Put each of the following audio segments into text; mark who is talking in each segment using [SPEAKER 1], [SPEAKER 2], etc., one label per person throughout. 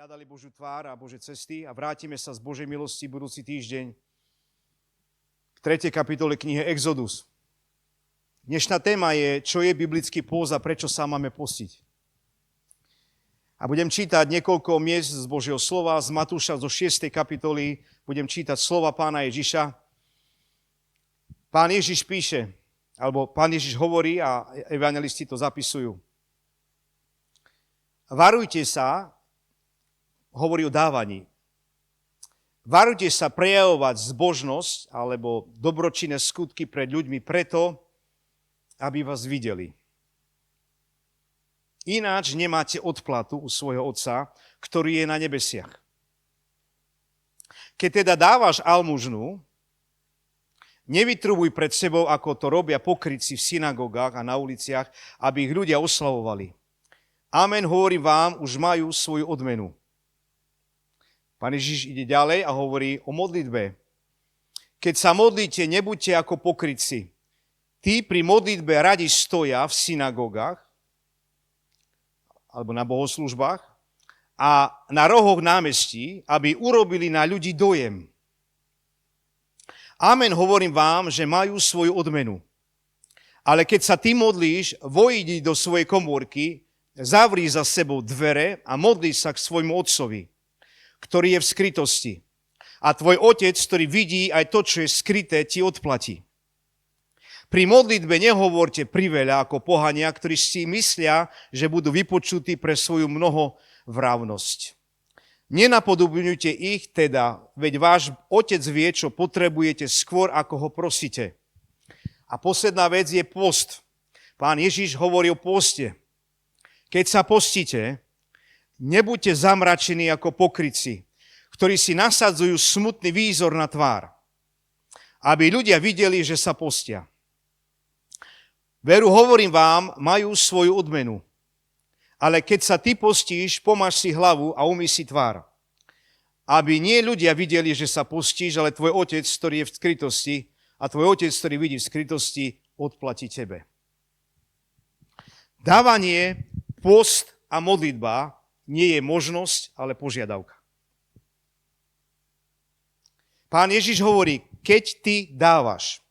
[SPEAKER 1] hľadali Božiu tvár a Božie cesty a vrátime sa z Božej milosti budúci týždeň k 3. kapitole knihy Exodus. Dnešná téma je, čo je biblický pôst a prečo sa máme postiť. A budem čítať niekoľko miest z Božieho slova, z Matúša zo 6. kapitoly, budem čítať slova Pána Ježiša. Pán Ježiš píše, alebo Pán Ježiš hovorí a evangelisti to zapisujú. Varujte sa, hovorí o dávaní. Varujte sa prejavovať zbožnosť alebo dobročinné skutky pred ľuďmi preto, aby vás videli. Ináč nemáte odplatu u svojho Otca, ktorý je na nebesiach. Keď teda dávaš almužnu, nevytrubuj pred sebou, ako to robia pokrytci v synagogách a na uliciach, aby ich ľudia oslavovali. Amen, hovorím vám, už majú svoju odmenu. Pán Ježiš ide ďalej a hovorí o modlitbe. Keď sa modlíte, nebuďte ako pokrytci. Tí pri modlitbe radi stoja v synagogách alebo na bohoslúžbách a na rohoch námestí, aby urobili na ľudí dojem. Amen, hovorím vám, že majú svoju odmenu. Ale keď sa ty modlíš, vojdi do svojej komórky, zavri za sebou dvere a modlí sa k svojmu otcovi, ktorý je v skrytosti. A tvoj otec, ktorý vidí aj to, čo je skryté, ti odplatí. Pri modlitbe nehovorte priveľa ako pohania, ktorí si myslia, že budú vypočutí pre svoju mnohovravnosť. Nenapodobňujte ich teda, veď váš otec vie, čo potrebujete skôr, ako ho prosíte. A posledná vec je post. Pán Ježiš hovorí o poste. Keď sa postíte, nebuďte zamračení ako pokrytci, ktorí si nasadzujú smutný výzor na tvár, aby ľudia videli, že sa postia. Veru, hovorím vám, majú svoju odmenu. Ale keď sa ty postíš, pomáš si hlavu a umyj si tvár. Aby nie ľudia videli, že sa postíš, ale tvoj otec, ktorý je v skrytosti, a tvoj otec, ktorý vidí v skrytosti, odplatí tebe. Dávanie, post a modlitba nie je možnosť, ale požiadavka. Pán Ježiš hovorí, keď ty dávaš,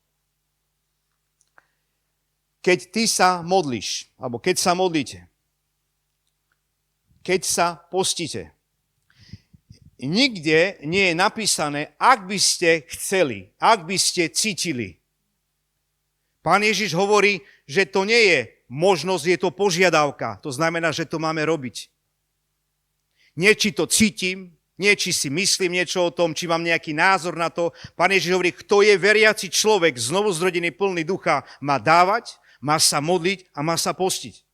[SPEAKER 1] keď ty sa modlíš, alebo keď sa modlíte, keď sa postíte. Nikde nie je napísané, ak by ste chceli, ak by ste cítili. Pán Ježiš hovorí, že to nie je možnosť, je to požiadavka. To znamená, že to máme robiť. Nie, či to cítim, nie, či si myslím niečo o tom, či mám nejaký názor na to. Pán Ježiš hovorí, kto je veriaci človek, znovuzrodený, plný ducha, má dávať, má sa modliť a má sa postiť.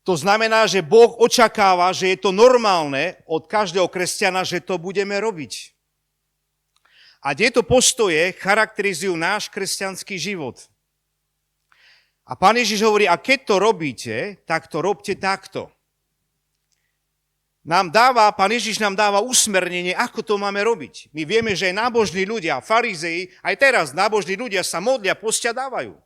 [SPEAKER 1] To znamená, že Boh očakáva, že je to normálne od každého kresťana, že to budeme robiť. A tieto postoje charakterizujú náš kresťanský život. A Pán Ježiš hovorí, a keď to robíte, tak to robte takto. Pán Ježiš nám dáva usmernenie, ako to máme robiť. My vieme, že aj nábožní ľudia, farizei, aj teraz nábožní ľudia sa modlia, postia, dávajú.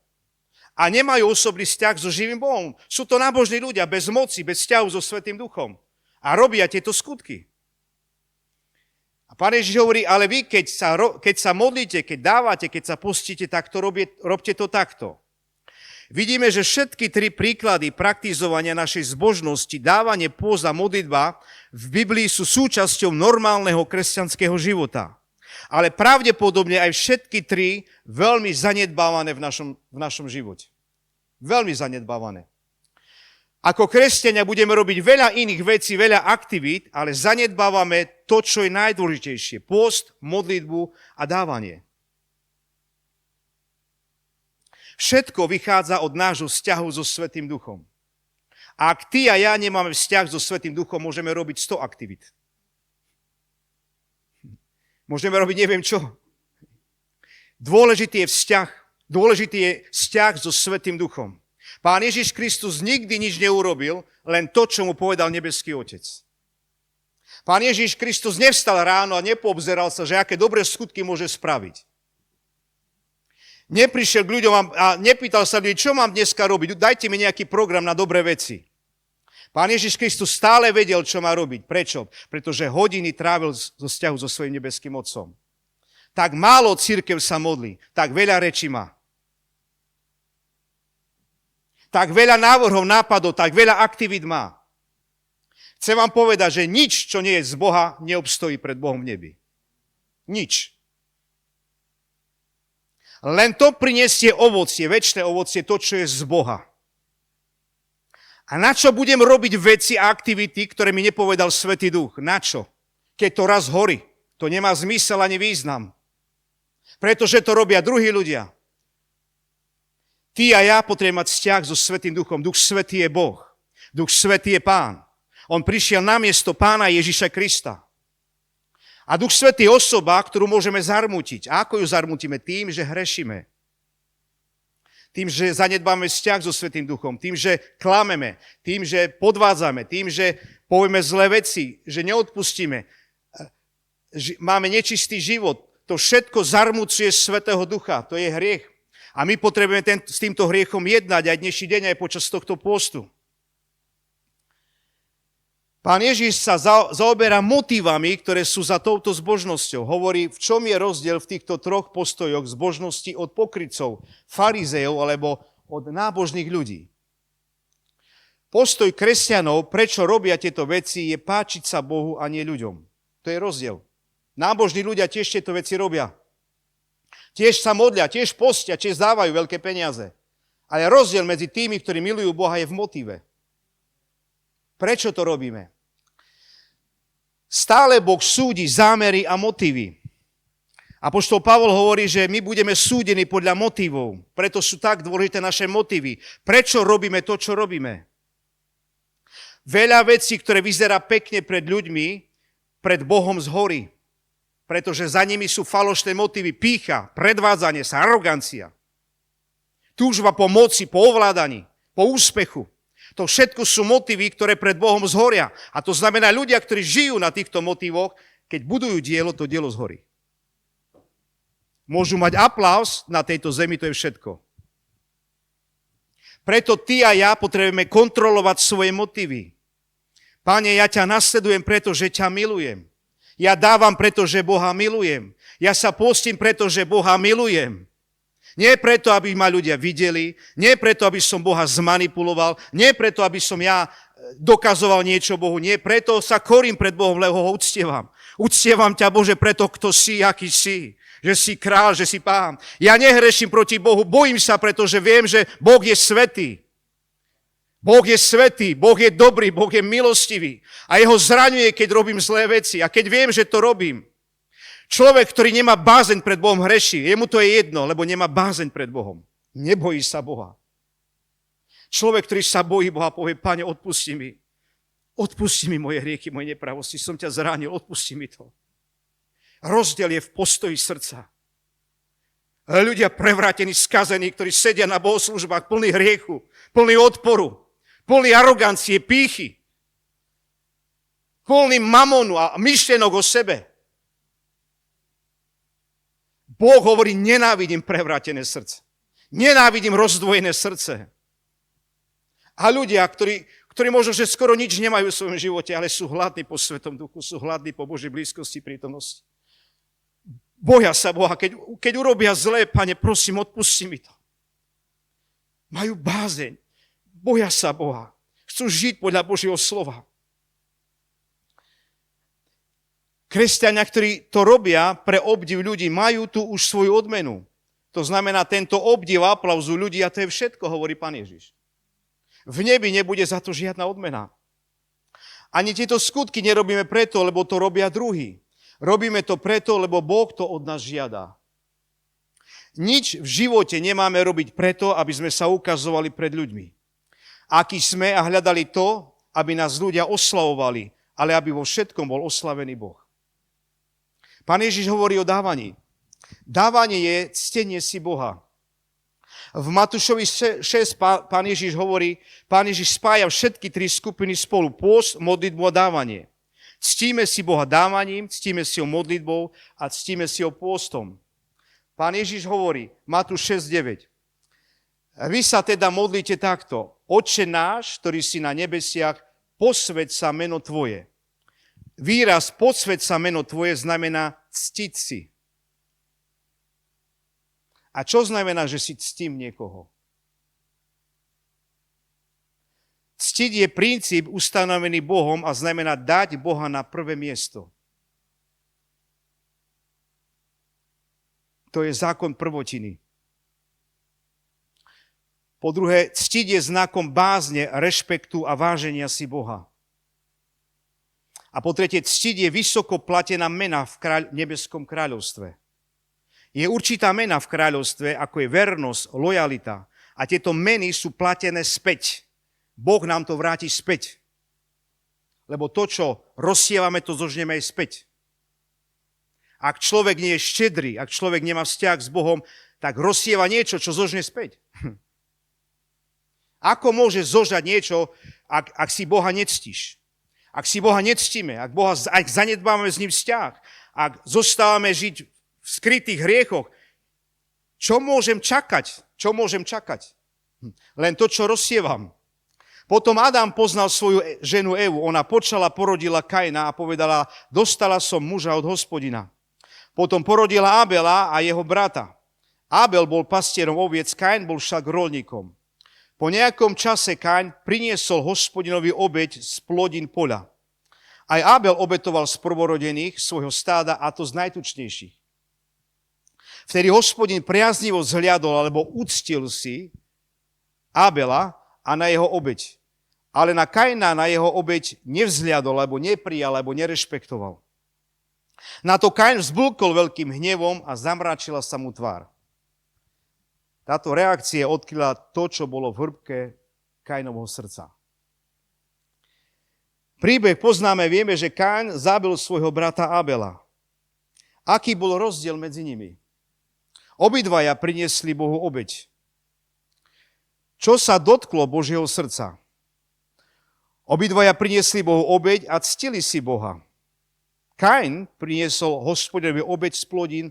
[SPEAKER 1] A nemajú osobný vzťah so živým Bohom. Sú to nábožní ľudia bez moci, bez vzťahu so Svätým Duchom. A robia tieto skutky. A Pán Ježiš hovorí, ale vy, keď sa modlíte, keď dávate, keď sa postíte, tak to robte to takto. Vidíme, že všetky tri príklady praktizovania našej zbožnosti, dávanie, pôst a modlitba v Biblii sú súčasťou normálneho kresťanského života. Ale pravdepodobne aj všetky tri veľmi zanedbávané v našom živote. Veľmi zanedbávané. Ako kresťania budeme robiť veľa iných vecí, veľa aktivít, ale zanedbávame to, čo je najdôležitejšie. Pôst, modlitbu a dávanie. Všetko vychádza od nášho vzťahu so Svätým Duchom. A ak ty a ja nemáme vzťah so Svätým Duchom, môžeme robiť 100 aktivít. Môžeme robiť neviem čo. Dôležitý je vzťah so Svätým Duchom. Pán Ježiš Kristus nikdy nič neurobil, len to, čo mu povedal nebeský Otec. Pán Ježiš Kristus nevstal ráno a nepoobzeral sa, že aké dobré skutky môže spraviť. Neprišiel k ľuďom a nepýtal sa ľudí, čo mám dneska robiť, dajte mi nejaký program na dobré veci. Pán Ježiš Kristus stále vedel, čo má robiť. Prečo? Pretože hodiny trávil zo vzťahu so svojím nebeským Otcom. Tak málo cirkev sa modlí, tak veľa rečí má. Tak veľa návrhov, nápadov, tak veľa aktivít má. Chcem vám povedať, že nič, čo nie je z Boha, neobstojí pred Bohom v nebi. Nič. Len to prinesie ovocie, večné ovocie, to, čo je z Boha. A na čo budem robiť veci a aktivity, ktoré mi nepovedal Svätý Duch? Na čo? Keď to raz horí, to nemá zmysel ani význam. Pretože to robia druhí ľudia. Ty a ja potrebujeme mať vzťah so Svätým Duchom. Duch Svätý je Boh. Duch Svätý je Pán. On prišiel na miesto Pána Ježiša Krista. A Duch Svätý je osoba, ktorú môžeme zarmútiť. A ako ju zarmútime? Tým, že hrešíme. Tým, že zanedbáme vzťah so Svätým Duchom, tým, že klameme, tým, že podvádzame, tým, že povieme zlé veci, že neodpustíme, že máme nečistý život. To všetko zarmúcuje Svätého Ducha. To je hriech. A my potrebujeme s týmto hriechom jednať aj dnešný deň, aj počas tohto postu. Pán Ježiš sa zaoberá motívami, ktoré sú za touto zbožnosťou. Hovorí, v čom je rozdiel v týchto troch postojoch zbožnosti od pokrytcov, farizejov alebo od nábožných ľudí. Postoj kresťanov, prečo robia tieto veci, je páčiť sa Bohu a nie ľuďom. To je rozdiel. Nábožní ľudia tiež tieto veci robia. Tiež sa modlia, tiež postia, tiež dávajú veľké peniaze. Ale rozdiel medzi tými, ktorí milujú Boha, je v motíve. Prečo to robíme? Stále Boh súdi zámery a motívy. Apoštol Pavol hovorí, že my budeme súdení podľa motívov. Preto sú tak dôležité naše motívy. Prečo robíme to, čo robíme? Veľa vecí, ktoré vyzerá pekne pred ľuďmi, pred Bohom zhorí. Pretože za nimi sú falošné motívy, pýcha, predvádzanie sa, arogancia. Túžba po moci, po ovládaní, po úspechu. To všetko sú motívy, ktoré pred Bohom zhoria. A to znamená, ľudia, ktorí žijú na týchto motívoch, keď budujú dielo, to dielo zhorí. Môžu mať aplauz na tejto zemi, to je všetko. Preto ty a ja potrebujeme kontrolovať svoje motívy. Pane, ja ťa nasledujem, pretože ťa milujem. Ja dávam, pretože Boha milujem. Ja sa postím, pretože Boha milujem. Nie preto, aby ma ľudia videli, nie preto, aby som Boha zmanipuloval, nie preto, aby som ja dokazoval niečo Bohu, nie preto sa korím pred Bohom, lebo ho uctievam. Uctievam ťa, Bože, preto, kto si, aký si, že si král, že si pán. Ja nehreším proti Bohu, bojím sa, pretože viem, že Boh je svätý. Boh je svätý, Boh je dobrý, Boh je milostivý. A jeho zraňuje, keď robím zlé veci. A keď viem, že to robím. Človek, ktorý nemá bázeň pred Bohom, hreší. Jemu to je jedno, lebo nemá bázeň pred Bohom. Nebojí sa Boha. Človek, ktorý sa bojí Boha, povie, Pane, odpusti mi. Odpusti mi moje hriechy, moje nepravosti. Som ťa zranil, odpusti mi to. Rozdiel je v postoji srdca. Ľudia prevrátení, skazení, ktorí sedia na bohoslúžbách plný hriechu, plný odporu, plný arogancie, pýchy, plný mamonu a myšlienok o sebe. Boh hovorí, nenávidím prevrátené srdce. Nenávidím rozdvojené srdce. A ľudia, ktorí možno, že skoro nič nemajú v svojom živote, ale sú hladní po Svetom Duchu, sú hladní po Božej blízkosti, prítomnosti. Boja sa Boha. Keď urobia zlé, Pane, prosím, odpusti mi to. Majú bázeň. Boja sa Boha. Chcú žiť podľa Božieho slova. Kresťania, ktorí to robia pre obdiv ľudí, majú tu už svoju odmenu. To znamená, tento obdiv a aplauzu ľudí, a to je všetko, hovorí Pán Ježiš. V nebi nebude za to žiadna odmena. Ani tieto skutky nerobíme preto, lebo to robia druhí. Robíme to preto, lebo Boh to od nás žiada. Nič v živote nemáme robiť preto, aby sme sa ukazovali pred ľuďmi. Akí sme a hľadali to, aby nás ľudia oslavovali, ale aby vo všetkom bol oslavený Boh. Pán Ježiš hovorí o dávaní. Dávanie je ctenie si Boha. V Matúšovi 6 Pán Ježiš hovorí, Pán Ježiš spája všetky tri skupiny spolu. Pôst, modlitbu a dávanie. Ctíme si Boha dávaním, ctíme si ho modlitbou a ctíme si ho pôstom. Pán Ježiš hovorí, Matúš 6:9. Vy sa teda modlíte takto. Otče náš, ktorý si na nebesiach, posväť sa meno tvoje. Výraz posväť sa meno tvoje znamená ctiť si. A čo znamená, že si ctím niekoho? Ctiť je princíp ustanovený Bohom a znamená dať Boha na prvé miesto. To je zákon prvotiny. Po druhé, ctiť je znakom bázne, rešpektu a váženia si Boha. A po tretie, ctiť je vysoko platená mena v nebeskom kráľovstve. Je určitá mena v kráľovstve, ako je vernosť, lojalita. A tieto meny sú platené späť. Boh nám to vráti späť. Lebo to, čo rozsievame, to zožneme aj späť. Ak človek nie je štedrý, ak človek nemá vzťah s Bohom, tak rozsieva niečo, čo zožne späť. Ako môže zožať niečo, ak si Boha nectíš? Ak si Boha nectíme, ak zanedbáme s ním vzťah, ak zostávame žiť v skrytých hriechoch, čo môžem čakať? Čo môžem čakať? Len to, čo rozsievam. Potom Adam poznal svoju ženu Evu. Ona počala, porodila Kaina a povedala, dostala som muža od Hospodina. Potom porodila Abela a jeho brata. Abel bol pastierom oviec, Kain bol však roľníkom. Po nejakom čase Kain priniesol Hospodinovi obeť z plodín poľa. Aj Abel obetoval z prvorodených svojho stáda, a to z najtučnejších. Vtedy Hospodin priaznivo zhliadol, alebo uctil si Abela a na jeho obeť. Ale na Kaina, na jeho obeť nevzhliadol, alebo neprijal, alebo nerešpektoval. Na to Kain vzblkol veľkým hnevom a zamračila sa mu tvár. Táto reakcia odkryla to, čo bolo v hĺbke Kainovho srdca. Príbeh poznáme, vieme, že Kain zabil svojho brata Abela. Aký bol rozdiel medzi nimi? Obidvaja priniesli Bohu obeť. Čo sa dotklo Božieho srdca? Obidvaja priniesli Bohu obeť a ctili si Boha. Kain priniesol Hospodinovi obeť z plodín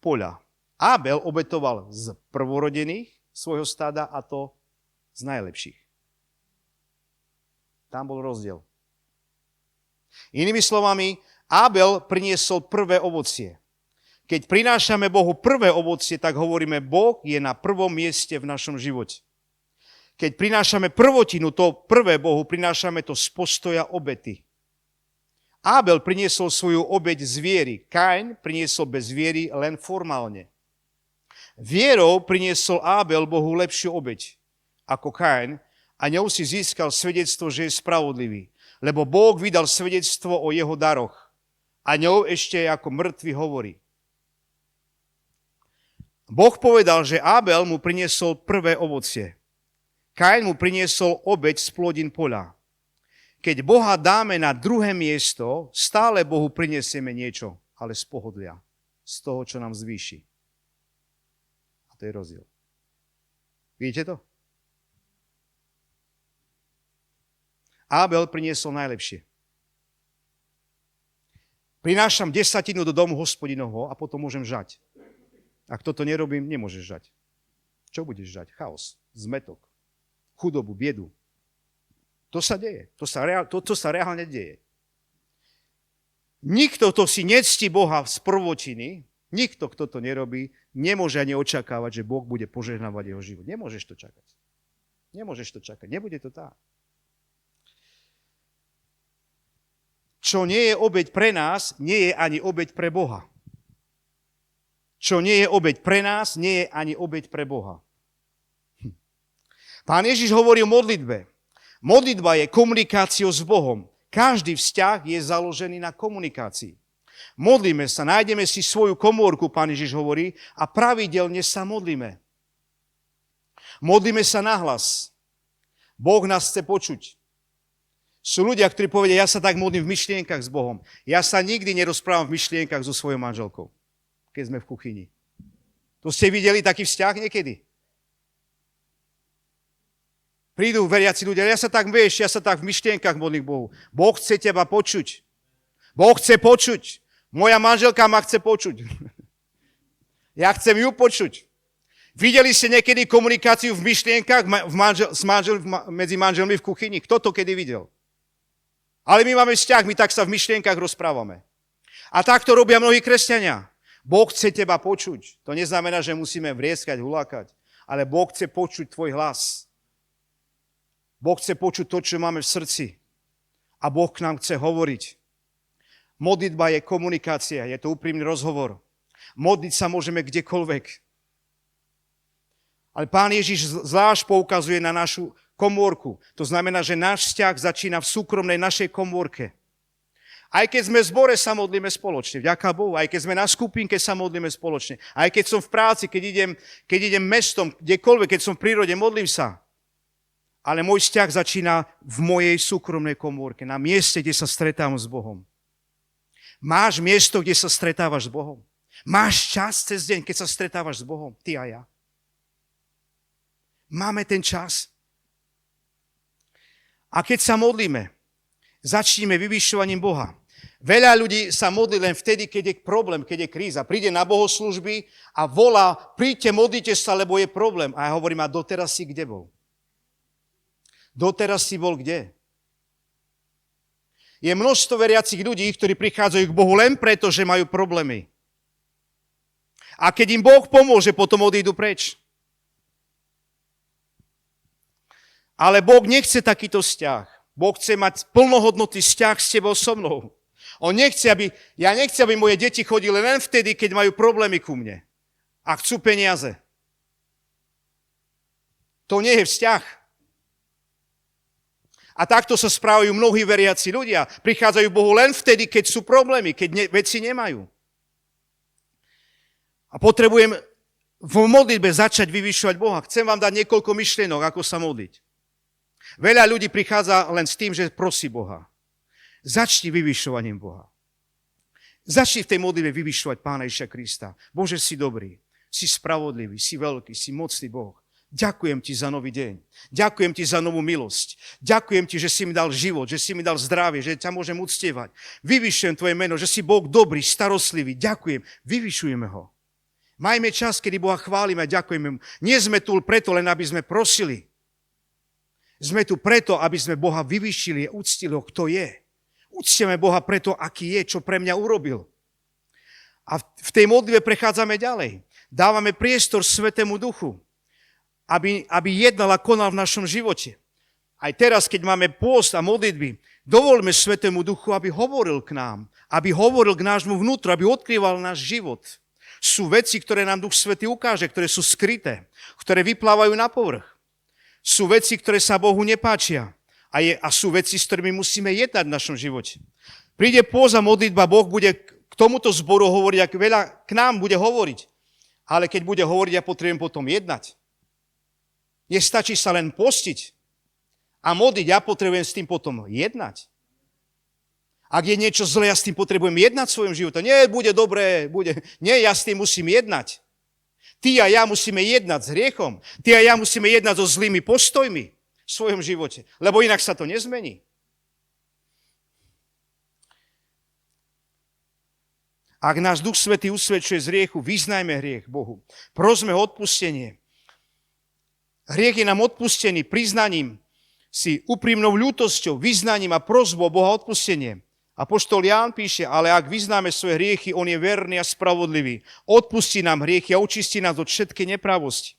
[SPEAKER 1] poľa. Abel obetoval z prvorodených svojho stáda, a to z najlepších. Tam bol rozdiel. Inými slovami, Abel priniesol prvé ovocie. Keď prinášame Bohu prvé ovocie, tak hovoríme, Boh je na prvom mieste v našom živote. Keď prinášame prvotinu, to prvé Bohu, prinášame to z postoja obety. Abel priniesol svoju obeť z viery. Kain priniesol bez viery len formálne. Vierou priniesol Abel Bohu lepšiu obeť ako Kain a ňou si získal svedectvo, že je spravodlivý. Lebo Boh vydal svedectvo o jeho daroch a ňou ešte ako mŕtvy hovorí. Boh povedal, že Abel mu priniesol prvé ovocie. Kain mu priniesol obeť z plodín poľa. Keď Boha dáme na druhé miesto, stále Bohu prinesieme niečo, ale z pohodlia, z toho, čo nám zvýši. A to je rozdiel. Vidíte to? Abel priniesol najlepšie. Prinášam 10 do domu Hospodinovho a potom môžem žať. Ak toto nerobím, nemôžeš žať. Čo budeš žať? Chaos, zmetok, chudobu, biedu. To sa deje. To sa reálne deje. Nikto, kto si nectí Boha z prvotiny, nikto, kto to nerobí, nemôže ani očakávať, že Boh bude požehnávať jeho život. Nemôžeš to čakať. Nemôžeš to čakať. Nebude to tak. Čo nie je obeť pre nás, nie je ani obeť pre Boha. Čo nie je obeť pre nás, nie je ani obeť pre Boha. Pán Ježiš hovorí o modlitbe. Modlitba je komunikáciou s Bohom. Každý vzťah je založený na komunikácii. Modlíme sa, nájdeme si svoju komórku, Pán Ježiš hovorí, a pravidelne sa modlíme. Modlíme sa nahlas. Boh nás chce počuť. Sú ľudia, ktorí povedia, ja sa tak modlím v myšlienkach s Bohom. Ja sa nikdy nerozprávam v myšlienkach so svojou manželkou, keď sme v kuchyni. To ste videli taký vzťah niekedy? Prídu veriaci ľudia, ja sa tak v myšlienkach modlím k Bohu. Boh chce teba počuť. Boh chce počuť. Moja manželka ma chce počuť. Ja chcem ju počuť. Videli ste niekedy komunikáciu v myšlienkach medzi manželmi v kuchyni? Kto to kedy videl? Ale my máme vzťah, my tak sa v myšlienkach rozprávame. A tak to robia mnohí kresťania. Boh chce teba počuť. To neznamená, že musíme vrieskať, hulákať. Ale Boh chce počuť tvoj hlas. Boh chce počuť to, čo máme v srdci. A Boh k nám chce hovoriť. Modlitba je komunikácia, je to úprimný rozhovor. Modliť sa môžeme kdekoľvek. Ale Pán Ježiš zvlášť poukazuje na našu komórku. To znamená, že náš vzťah začína v súkromnej našej komórke. Aj keď sme v zbore, sa modlíme spoločne. Vďaka Bohu. Aj keď sme na skupinke, sa modlíme spoločne. Aj keď som v práci, keď idem mestom, kdekoľvek, keď som v prírode, modlím sa. Ale môj vzťah začína v mojej súkromnej komórke. Na mieste, kde sa stretávam s Bohom. Máš miesto, kde sa stretávaš s Bohom? Máš čas cez deň, keď sa stretávaš s Bohom? Ty a ja. Máme ten čas. A keď sa modlíme, začníme vyvyšovaním Boha. Veľa ľudí sa modlí len vtedy, keď je problém, keď je kríza. Príde na bohoslúžby a volá, príďte, modlite sa, lebo je problém. A ja hovorím, a doteraz si kde bol? Doteraz si bol kde? Je množstvo veriacich ľudí, ktorí prichádzajú k Bohu len preto, že majú problémy. A keď im Boh pomôže, potom odídu preč. Ale Boh nechce takýto vzťah. Boh chce mať plnohodnotný vzťah s tebou, so mnou. Ja nechcem, aby moje deti chodili len vtedy, keď majú problémy ku mne. A chcú peniaze. To nie je vzťah. A takto sa správajú mnohí veriaci ľudia. Prichádzajú Bohu len vtedy, keď sú problémy, keď veci nemajú. A potrebujem v modlitbe začať vyvyšovať Boha. Chcem vám dať niekoľko myšlienok, ako sa modliť. Veľa ľudí prichádza len s tým, že prosí Boha. Začni vyvyšovaním Boha. Začni v tej modlitbe vyvyšovať Pána Ježiša Krista. Bože, si dobrý, si spravodlivý, si veľký, si mocný Boh. Ďakujem ti za nový deň. Ďakujem ti za novú milosť. Ďakujem ti, že si mi dal život, že si mi dal zdravie, že ťa môžem uctievať. Vyvyšujem tvoje meno, že si Boh dobrý, starostlivý. Ďakujem. Vyvyšujeme ho. Majme čas, kedy Boha chválime a ďakujeme mu. Nie sme tu preto, len aby sme prosili. Sme tu preto, aby sme Boha vyvyšili a uctili ho, kto je. Uctieme Boha preto, aký je, čo pre mňa urobil. A v tej modlitbe prechádzame ďalej. Dávame priestor Svätému Duchu, aby jednal a konal v našom živote. Aj teraz, keď máme pôst a modlitby, dovoľme Svätému Duchu, aby hovoril k nám, aby hovoril k nášmu vnútru, aby odkrýval náš život. Sú veci, ktoré nám Duch Svätý ukáže, ktoré sú skryté, ktoré vyplávajú na povrch. Sú veci, ktoré sa Bohu nepáčia a sú veci, s ktorými musíme jednať v našom živote. Príde pôst a modlitba, Boh bude k tomuto zboru hovoriť, ak veľa k nám bude hovoriť. Ale keď bude hovoriť, ja potrebujem potom jednať. Nestačí sa len postiť a modliť, ja potrebujem s tým potom jednať. Ak je niečo zlé, ja s tým potrebujem jednať v svojom živote. Nie, bude dobré, Nie, ja s tým musím jednať. Ty a ja musíme jednať s hriechom. Ty a ja musíme jednať so zlými postojmi v svojom živote. Lebo inak sa to nezmení. Ak náš Duch Svätý usvedčuje z hriechu, vyznajme hriech Bohu. Prosme o odpustenie. Hriech je nám odpustený priznaním si, úprimnou ľútosťou, vyznaním a prosbou Boha odpustenie. Apoštol Ján píše, ale ak vyznáme svoje hriechy, on je verný a spravodlivý. Odpustí nám hriechy a očistí nás od všetkej neprávosti.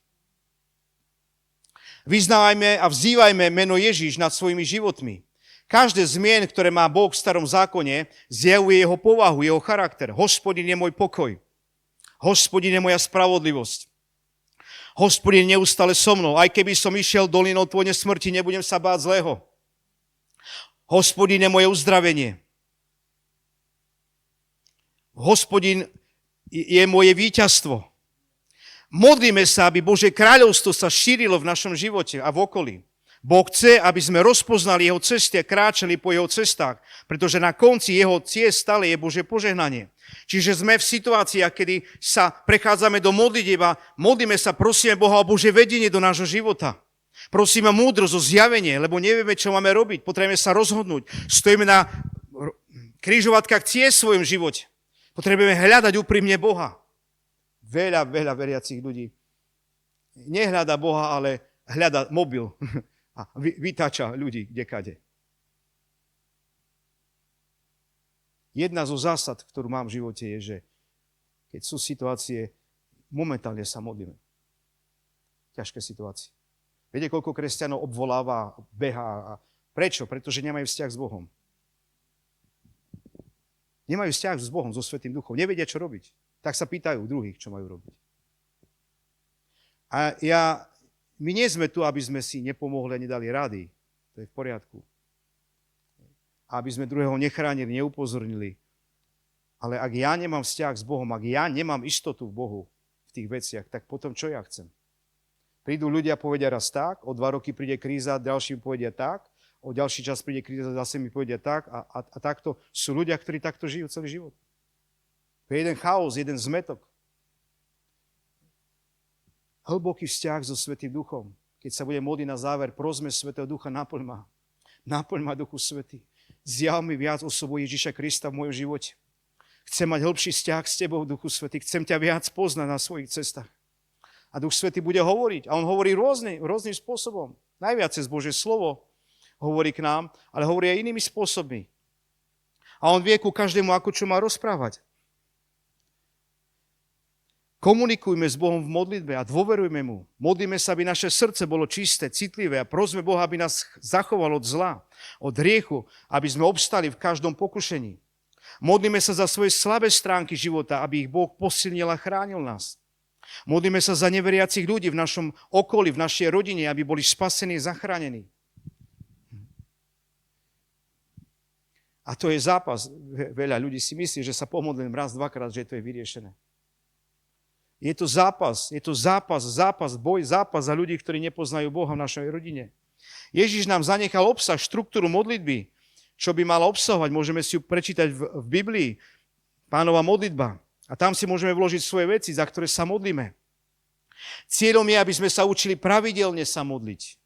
[SPEAKER 1] Vyznávajme a vzývajme meno Ježiš nad svojimi životmi. Každé zmien, ktoré má Boh v starom zákone, zjavuje jeho povahu, jeho charakter. Hospodin je môj pokoj. Hospodin je moja spravodlivosť. Hospodin neustále so mnou. Aj keby som išiel dolinou tvojej smrti, nebudem sa báť zlého. Hospodin je moje uzdravenie. Hospodin je moje víťazstvo. Modlíme sa, aby Božie kráľovstvo sa šírilo v našom živote a v okolí. Boh chce, aby sme rozpoznali jeho cesty a kráčali po jeho cestách, pretože na konci jeho ciest stále je Božie požehnanie. Čiže sme v situáciách, kedy sa prechádzame do modlitieb a modlíme sa, prosíme Boha o Božie vedenie do nášho života. Prosíme múdrosť o zjavenie, lebo nevieme, čo máme robiť. Potrebujeme sa rozhodnúť. Stojíme na križovatkách ciest v svojom živote. Potrebujeme hľadať úprimne Boha. Veľa veriacich ľudí nehľada Boha, ale hľada mobil a vytáča ľudí kdekade. Jedna zo zásad, ktorú mám v živote, je, že keď sú situácie, momentálne sa modlíme. Ťažké situácie. Viete, koľko kresťanov obvoláva, behá. Prečo? Pretože nemajú vzťah s Bohom. Nemajú vzťah s Bohom, so Svätým Duchom. Nevedia, čo robiť. Tak sa pýtajú druhých, čo majú robiť. A my nie sme tu, aby sme si nepomohli a nedali rady. To je v poriadku. Aby sme druhého nechránili, neupozornili. Ale ak ja nemám vzťah s Bohom, ak ja nemám istotu v Bohu v tých veciach, tak potom čo ja chcem? Prídu ľudia, povedia raz tak, o 2 roky príde kríza, ďalší povedia tak, o ďalší čas príde kríza, zase mi povedia tak a takto. Sú ľudia, ktorí takto žijú celý život. To je jeden chaos, jeden zmetok. Hlboký vzťah so Svätým Duchom. Keď sa bude modliť na záver, prosme Svätého Ducha, naplň ma Duchu Svätý. Zjav mi viac osobu Ježiša Krista v mojom živote. Chcem mať hĺbší vzťah s tebou, Duchu Svätý. Chcem ťa viac poznať na svojich cestách. A Duch Svätý bude hovoriť. A on hovorí rôznym spôsobom. Najviac cez Božie slovo hovorí k nám, ale hovorí aj inými spôsobmi. A on vie ku každému, ako čo má rozprávať. Komunikujme s Bohom v modlitbe a dôverujme mu. Modlíme sa, aby naše srdce bolo čisté, citlivé a prosme Boha, aby nás zachoval od zla, od hriechu, aby sme obstali v každom pokušení. Modlíme sa za svoje slabé stránky života, aby ich Boh posilnil a chránil nás. Modlíme sa za neveriacich ľudí v našom okolí, v našej rodine, aby boli spasení a zachránení. A to je zápas. Veľa ľudí si myslí, že sa pomodlím raz, dvakrát, že to je vyriešené. Je to zápas, boj za ľudí, ktorí nepoznajú Boha v našej rodine. Ježiš nám zanechal obsah, štruktúru modlitby, čo by mala obsahovať. Môžeme si ju prečítať v Biblii, Pánova modlitba. A tam si môžeme vložiť svoje veci, za ktoré sa modlíme. Cieľom je, aby sme sa učili pravidelne sa modliť.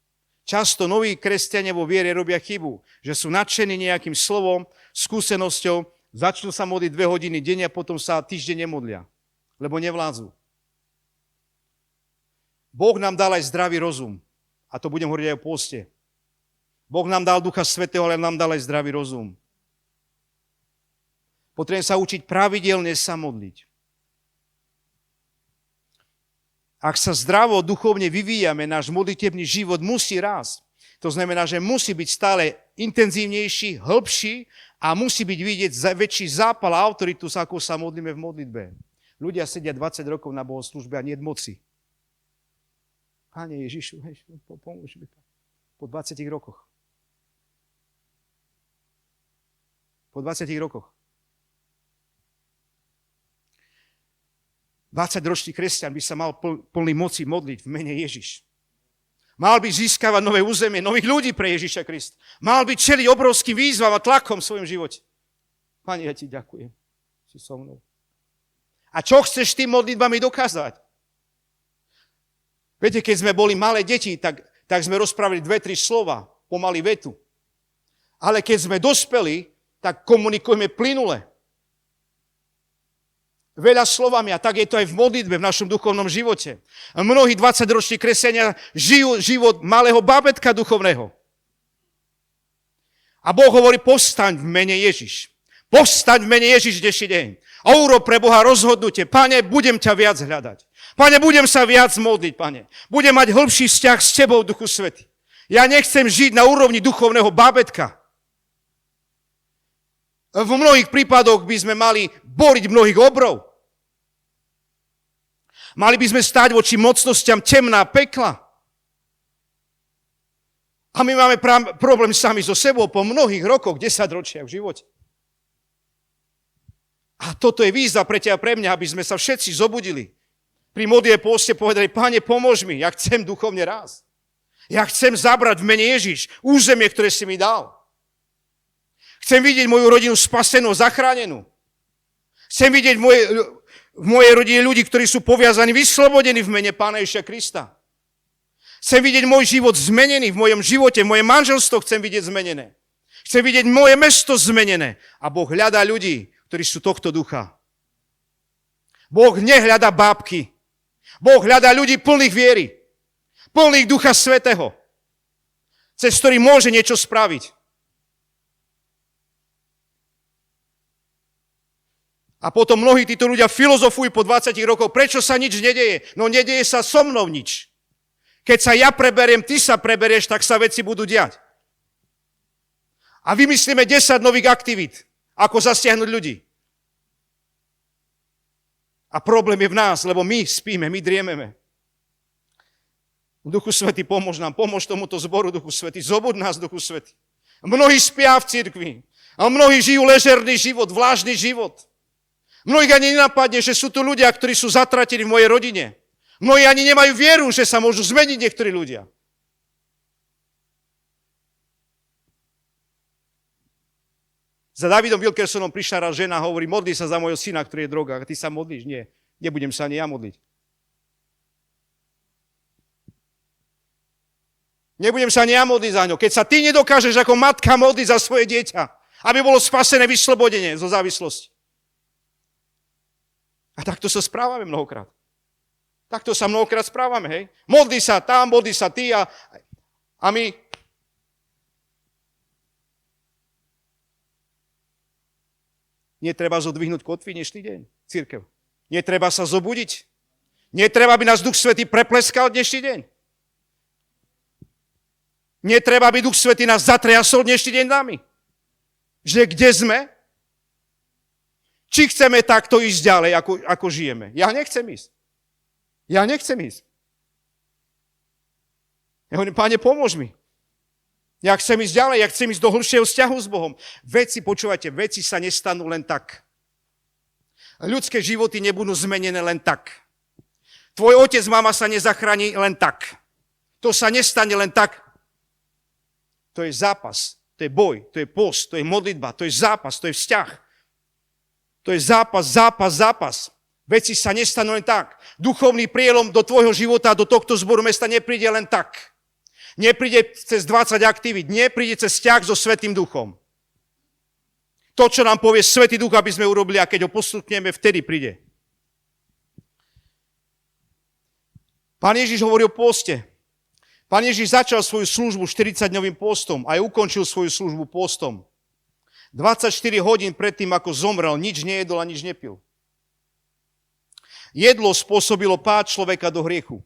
[SPEAKER 1] Často noví kresťania vo viere robia chybu, že sú nadšení nejakým slovom, skúsenosťou, začnú sa modliť 2 hodiny denne a potom sa týždeň nemodlia, lebo nevládzu. Boh nám dal aj zdravý rozum. A to budem hovoriť aj o pôste. Boh nám dal Ducha Svätého, ale nám dal aj zdravý rozum. Potrebujem sa učiť pravidelne sa modliť. Ak sa zdravo, duchovne vyvíjame, náš modlitebný život musí rásť. To znamená, že musí byť stále intenzívnejší, hĺbší a musí byť vidieť väčší zápal a autoritu, ako sa modlíme v modlitbe. Ľudia sedia 20 rokov na bohoslúžbe a nie moci. Pane Ježišu, pomôž mi. Po 20 rokoch. Po 20 rokoch. 20-ročný kresťan by sa mal plný moci modliť v mene Ježiš. Mal by získavať nové územie, nových ľudí pre Ježiša Krista. Mal by čeliť obrovským výzvam a tlakom v svojom živote. Pane, ja ti ďakujem. Si so mnou. A čo chceš tým modlitbami dokázať? Viete, keď sme boli malé deti, tak sme rozprávali 2-3 slova, pomaly vetu. Ale keď sme dospeli, tak komunikujeme plynule. Veľa slovami a tak je to aj v modlitbe, v našom duchovnom živote. A mnohí 20-roční kresťania žijú život malého bábätka duchovného. A Boh hovorí, povstaň v mene Ježiš. Povstaň v mene Ježiš dnešný deň. A urob pre Boha rozhodnutie. Pane, budem ťa viac hľadať. Pane, budem sa viac modliť, Pane. Budem mať hĺbší vzťah s tebou, Duchu Svätý. Ja nechcem žiť na úrovni duchovného bábätka. V mnohých prípadoch by sme mali boriť mnohých obrov. Mali by sme stáť voči mocnostiam temná pekla. A my máme problém sami so sebou po mnohých rokoch, 10 ročiach v živote. A toto je výzva pre ťa a pre mňa, aby sme sa všetci zobudili. Pri modlitbe pôste povedali, Pane, pomôž mi, ja chcem duchovne rásť. Ja chcem zabrať v mene Ježiš územie, ktoré si mi dal. Chcem vidieť moju rodinu spasenú, zachránenú. Chcem vidieť v mojej rodine ľudí, ktorí sú poviazaní, vyslobodení v mene Pána Ježiša Krista. Chcem vidieť môj život zmenený, v mojom živote, v moje manželstvo chcem vidieť zmenené. Chcem vidieť moje mesto zmenené. A Boh hľadá ľudí, ktorí sú tohto ducha. Boh nehľadá bábky. Boh hľadá ľudí plných viery. Plných Ducha Svätého. Cez ktorý môže niečo spraviť. A potom mnohí títo ľudia filozofujú po 20 rokoch, prečo sa nič nedeje? No nedeje sa so mnou nič. Keď sa ja preberiem, ty sa preberieš, tak sa veci budú diať. A vymyslíme 10 nových aktivít, ako zasiahnuť ľudí. A problém je v nás, lebo my spíme, my driememe. Duchu Svätý, pomôž nám, pomôž tomuto zboru, Duchu Svätý, zobud nás, Duchu Svätý. Mnohí spia v cirkvi, a mnohí žijú ležerný život, vlážny život. Mnohých ani nenapadne, že sú tu ľudia, ktorí sú zatratení v mojej rodine. Mnohí ani nemajú vieru, že sa môžu zmeniť niektorí ľudia. Za Davidom Wilkersonom prišla raz žena a hovorí, modli sa za môjho syna, ktorý je v drogách. A ty sa modlíš? Nie, nebudem sa ani ja modliť. Nebudem sa ani ja modliť za ňo. Keď sa ty nedokážeš ako matka modliť za svoje dieťa, aby bolo spasené, vyslobodenie zo závislosti. A takto sa správame mnohokrát. Takto sa mnohokrát správame, hej. Modli sa tam, modli sa ty a my... Netreba zodvihnúť kotvy dnešný deň, cirkev. Netreba sa zobudiť. Netreba, aby nás Duch Svätý prepleskal dnešný deň. Netreba, aby Duch Svätý nás zatriasol dnešný deň nami. Že kde sme? Či chceme takto ísť ďalej, ako žijeme? Ja nechcem ísť. Ja nechcem ísť. Ja hovorím, Páne, pomôž mi. Ja chcem ísť ďalej, ja chcem ísť do hĺbšieho vzťahu s Bohom. Počúvajte, veci sa nestanú len tak. Ľudské životy nebudú zmenené len tak. Tvoj otec, mama sa nezachráni len tak. To sa nestane len tak. To je zápas, to je boj, to je post, to je modlitba, to je zápas, to je vzťah. To je zápas. Veci sa nestanú len tak. Duchovný prielom do tvojho života, do tohto zboru mesta nepríde len tak. Nepríde cez 20 aktivít, nepríde cez vzťah so Svätým Duchom. To, čo nám povie Svätý Duch, aby sme urobili, a keď ho postupneme, vtedy príde. Pán Ježiš hovorí o pôste. Pán Ježiš začal svoju službu 40-dňovým postom a aj ukončil svoju službu postom. 24 hodín predtým, ako zomrel, nič nejedol a nič nepil. Jedlo spôsobilo pád človeka do hriechu.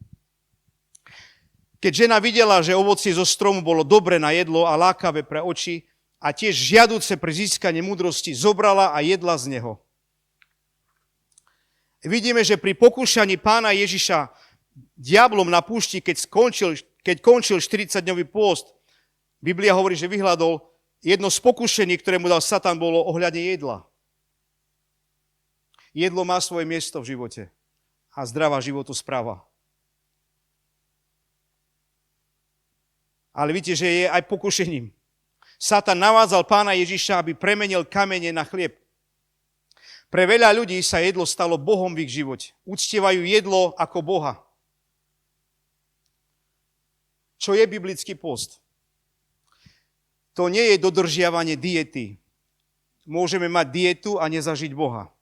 [SPEAKER 1] Keď žena videla, že ovocie zo stromu bolo dobre na jedlo a lákavé pre oči a tiež žiaduce pre získanie múdrosti, zobrala a jedla z neho. Vidíme, že pri pokúšaní Pána Ježiša diablom na púšti, keď končil 40-dňový pôst, Biblia hovorí, že vyhľadol jedno z pokušení, ktoré mu dal Satan, bolo ohľadne jedla. Jedlo má svoje miesto v živote a zdravá životospráva. Ale vidíte, že je aj pokušením. Satan navádzal Pána Ježiša, aby premenil kamene na chlieb. Pre veľa ľudí sa jedlo stalo Bohom v ich živote. Uctievajú jedlo ako Boha. Čo je biblický post? To nie je dodržiavanie diety. Môžeme mať dietu a nezažiť Boha.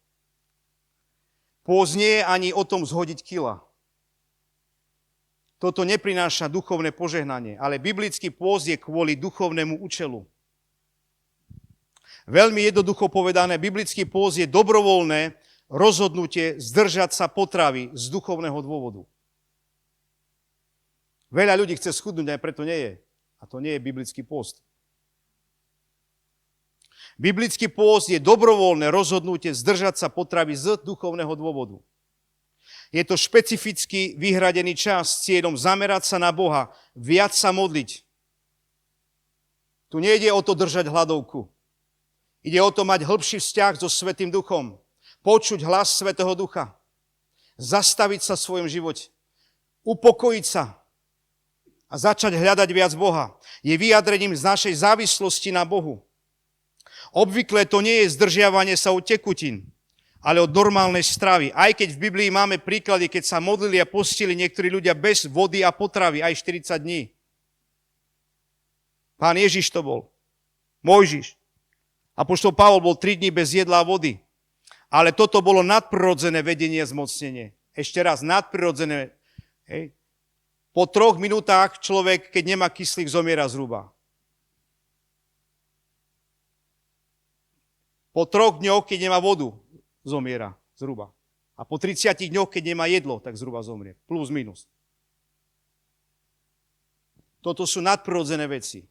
[SPEAKER 1] Pôst nie je ani o tom zhodiť kila. Toto neprináša duchovné požehnanie, ale biblický pôst je kvôli duchovnému účelu. Veľmi jednoducho povedané, biblický pôst je dobrovoľné rozhodnutie zdržať sa potravy z duchovného dôvodu. Veľa ľudí chce schudnúť, aj preto nie je. A to nie je biblický pôst. Biblický pôst je dobrovoľné rozhodnutie zdržať sa potravy z duchovného dôvodu. Je to špecificky vyhradený čas s cieľom zamerať sa na Boha, viac sa modliť. Tu nejde o to držať hladovku. Ide o to mať hĺbší vzťah so Svätým Duchom, počuť hlas Svätého Ducha, zastaviť sa v svojom živote, upokojiť sa a začať hľadať viac Boha. Je vyjadrením z našej závislosti na Bohu. Obvykle to nie je zdržiavanie sa od tekutín, ale od normálnej stravy. Aj keď v Biblii máme príklady, keď sa modlili a postili niektorí ľudia bez vody a potravy aj 40 dní. Pán Ježiš to bol. Mojžiš. Apoštol Pavol bol 3 dní bez jedla a vody. Ale toto bolo nadprirodzené vedenie a zmocnenie. Ešte raz, nadprirodzené. Hej. Po 3 minútach človek, keď nemá kyslík, zomiera zhruba. Po 3 dňoch, keď nemá vodu, zomiera zhruba. A po 30 dňoch, keď nemá jedlo, tak zhruba zomrie. Plus, minus. Toto sú nadprirodzené veci.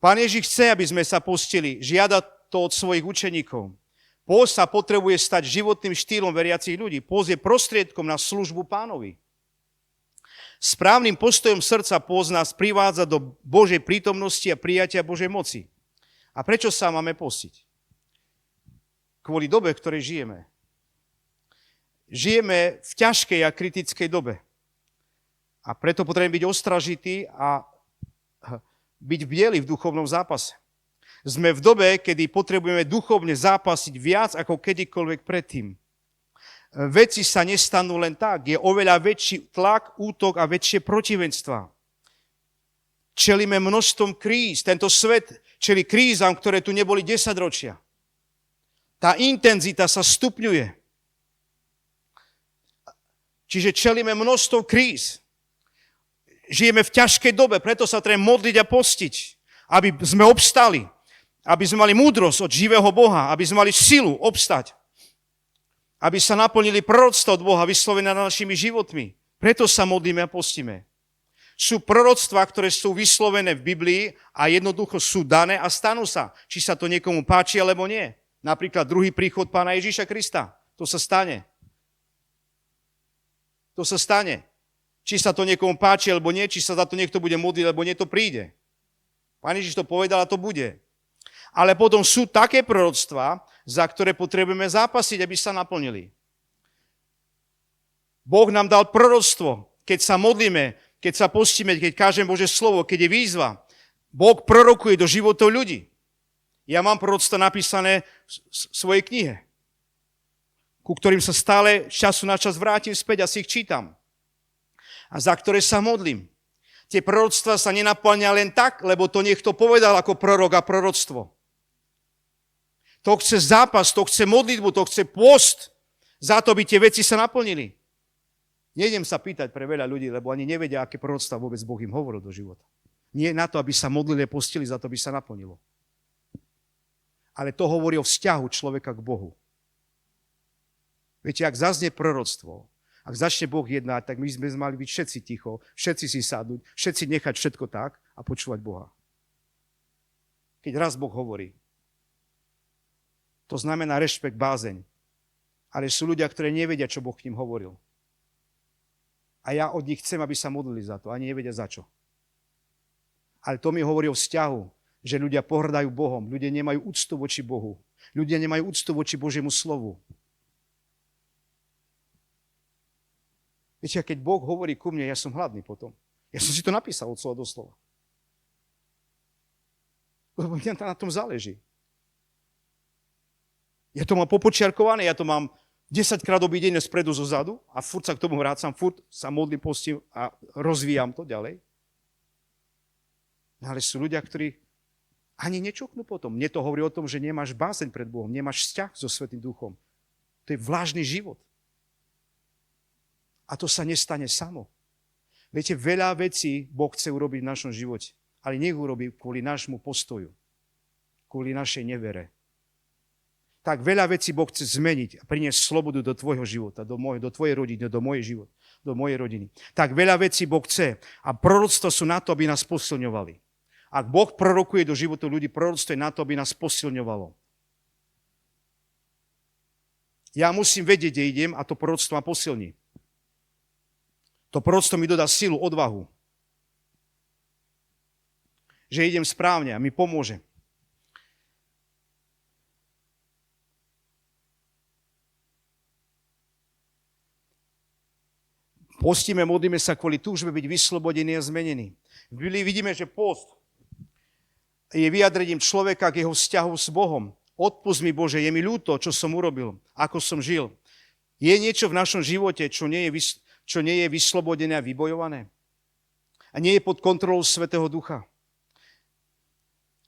[SPEAKER 1] Pán Ježiš chce, aby sme sa postili. Žiada to od svojich učeníkov. Pôst sa potrebuje stať životným štýlom veriacich ľudí. Pôst je prostriedkom na službu Pánovi. Správnym postojom srdca pôst nás privádza do Božej prítomnosti a prijatia Božej moci. A prečo sa máme postiť? Kvôli dobe, v ktorej žijeme. Žijeme v ťažkej a kritickej dobe. A preto potrebujeme byť ostražití a byť bdeli v duchovnom zápase. Sme v dobe, kedy potrebujeme duchovne zápasiť viac ako kedykoľvek predtým. Veci sa nestanú len tak. Je oveľa väčší tlak, útok a väčšie protivenstva. Čelíme množstvom kríz. Tento svet čelí krízam, ktoré tu neboli 10 ročia. Tá intenzita sa stupňuje. Čiže čelíme množstvom kríz. Žijeme v ťažkej dobe, preto sa treba modliť a postiť, aby sme obstali, aby sme mali múdrosť od živého Boha, aby sme mali silu obstať, aby sa naplnili proroctva od Boha vyslovené nad našimi životmi. Preto sa modlíme a postíme. Sú proroctvá, ktoré sú vyslovené v Biblii a jednoducho sú dané a stanú sa, či sa to niekomu páči alebo nie. Napríklad druhý príchod Pána Ježiša Krista. To sa stane. To sa stane. Či sa to niekomu páči, alebo nie, či sa za to niekto bude modliť, alebo nie, to príde. Pán Ježiš to povedal a to bude. Ale potom sú také proroctvá, za ktoré potrebujeme zápasiť, aby sa naplnili. Boh nám dal proroctvo, keď sa modlíme, keď sa postíme, keď kážem Božie slovo, keď je výzva. Boh prorokuje do životov ľudí. Ja mám proroctva napísané v svojej knihe, ku ktorým sa stále z času na čas vrátim späť a si ich čítam. A za ktoré sa modlím. Tie proroctva sa nenaplňa len tak, lebo to niekto povedal ako prorok a proroctvo. To chce zápas, to chce modlitbu, to chce pôst. Za to by tie veci sa naplnili. Nejdem sa pýtať pre veľa ľudí, lebo ani nevedia, aké proroctva vôbec Boh im hovoril do života. Nie na to, aby sa modlili a postili, za to by sa naplnilo. Ale to hovorí o vzťahu človeka k Bohu. Viete, ak zaznie proroctvo, ak začne Boh jednať, tak my sme mali byť všetci ticho, všetci si sadnúť, všetci nechať všetko tak a počúvať Boha. Keď raz Boh hovorí, to znamená rešpekt, bázeň. Ale sú ľudia, ktorí nevedia, čo Boh k ním hovoril. A ja od nich chcem, aby sa modlili za to, ani nevedia za čo. Ale to mi hovorí o vzťahu, že ľudia pohrdajú Bohom, ľudia nemajú úctu voči Bohu, ľudia nemajú úctu voči Božiemu slovu. Viete, keď Boh hovorí ku mne, ja som hladný potom. Ja som si to napísal od slova do slova. Lebo mňa na tom záleží. Ja to mám popočiarkované, ja to mám 10-krát obídené spredu zo zadu a furt sa k tomu vrácam, furt sa modlím, postím a rozvíjam to ďalej. No ale sú ľudia, ktorí ani nečuknú potom. Mne to hovorí o tom, že nemáš bázeň pred Bohom, nemáš vzťah so Svätým Duchom. To je vlážny život. A to sa nestane samo. Viete, veľa vecí Boh chce urobiť v našom živote, ale nech urobí kvôli nášmu postoju, kvôli našej nevere. Tak veľa vecí Boh chce zmeniť a priniesť slobodu do tvojho života, do tvojej rodiny, do mojej rodiny. Tak veľa vecí Boh chce a proroctva sú na to, aby nás posilňovali. Ak Boh prorokuje do života ľudí, proroctvo je na to, aby nás posilňovalo. Ja musím vedieť, kde idem a to proroctvo ma posilní. To proroctvo mi dodá silu, odvahu. Že idem správne a mi pomôže. Postíme, modlíme sa kvôli túžbe byť vyslobodení a zmenení. V Biblii vidíme, že post je vyjadrením človeka k jeho vzťahu s Bohom. Odpusť mi, Bože, je mi ľúto, čo som urobil, ako som žil. Je niečo v našom živote, čo nie je vyslobodené a vybojované? A nie je pod kontrolou Svätého Ducha?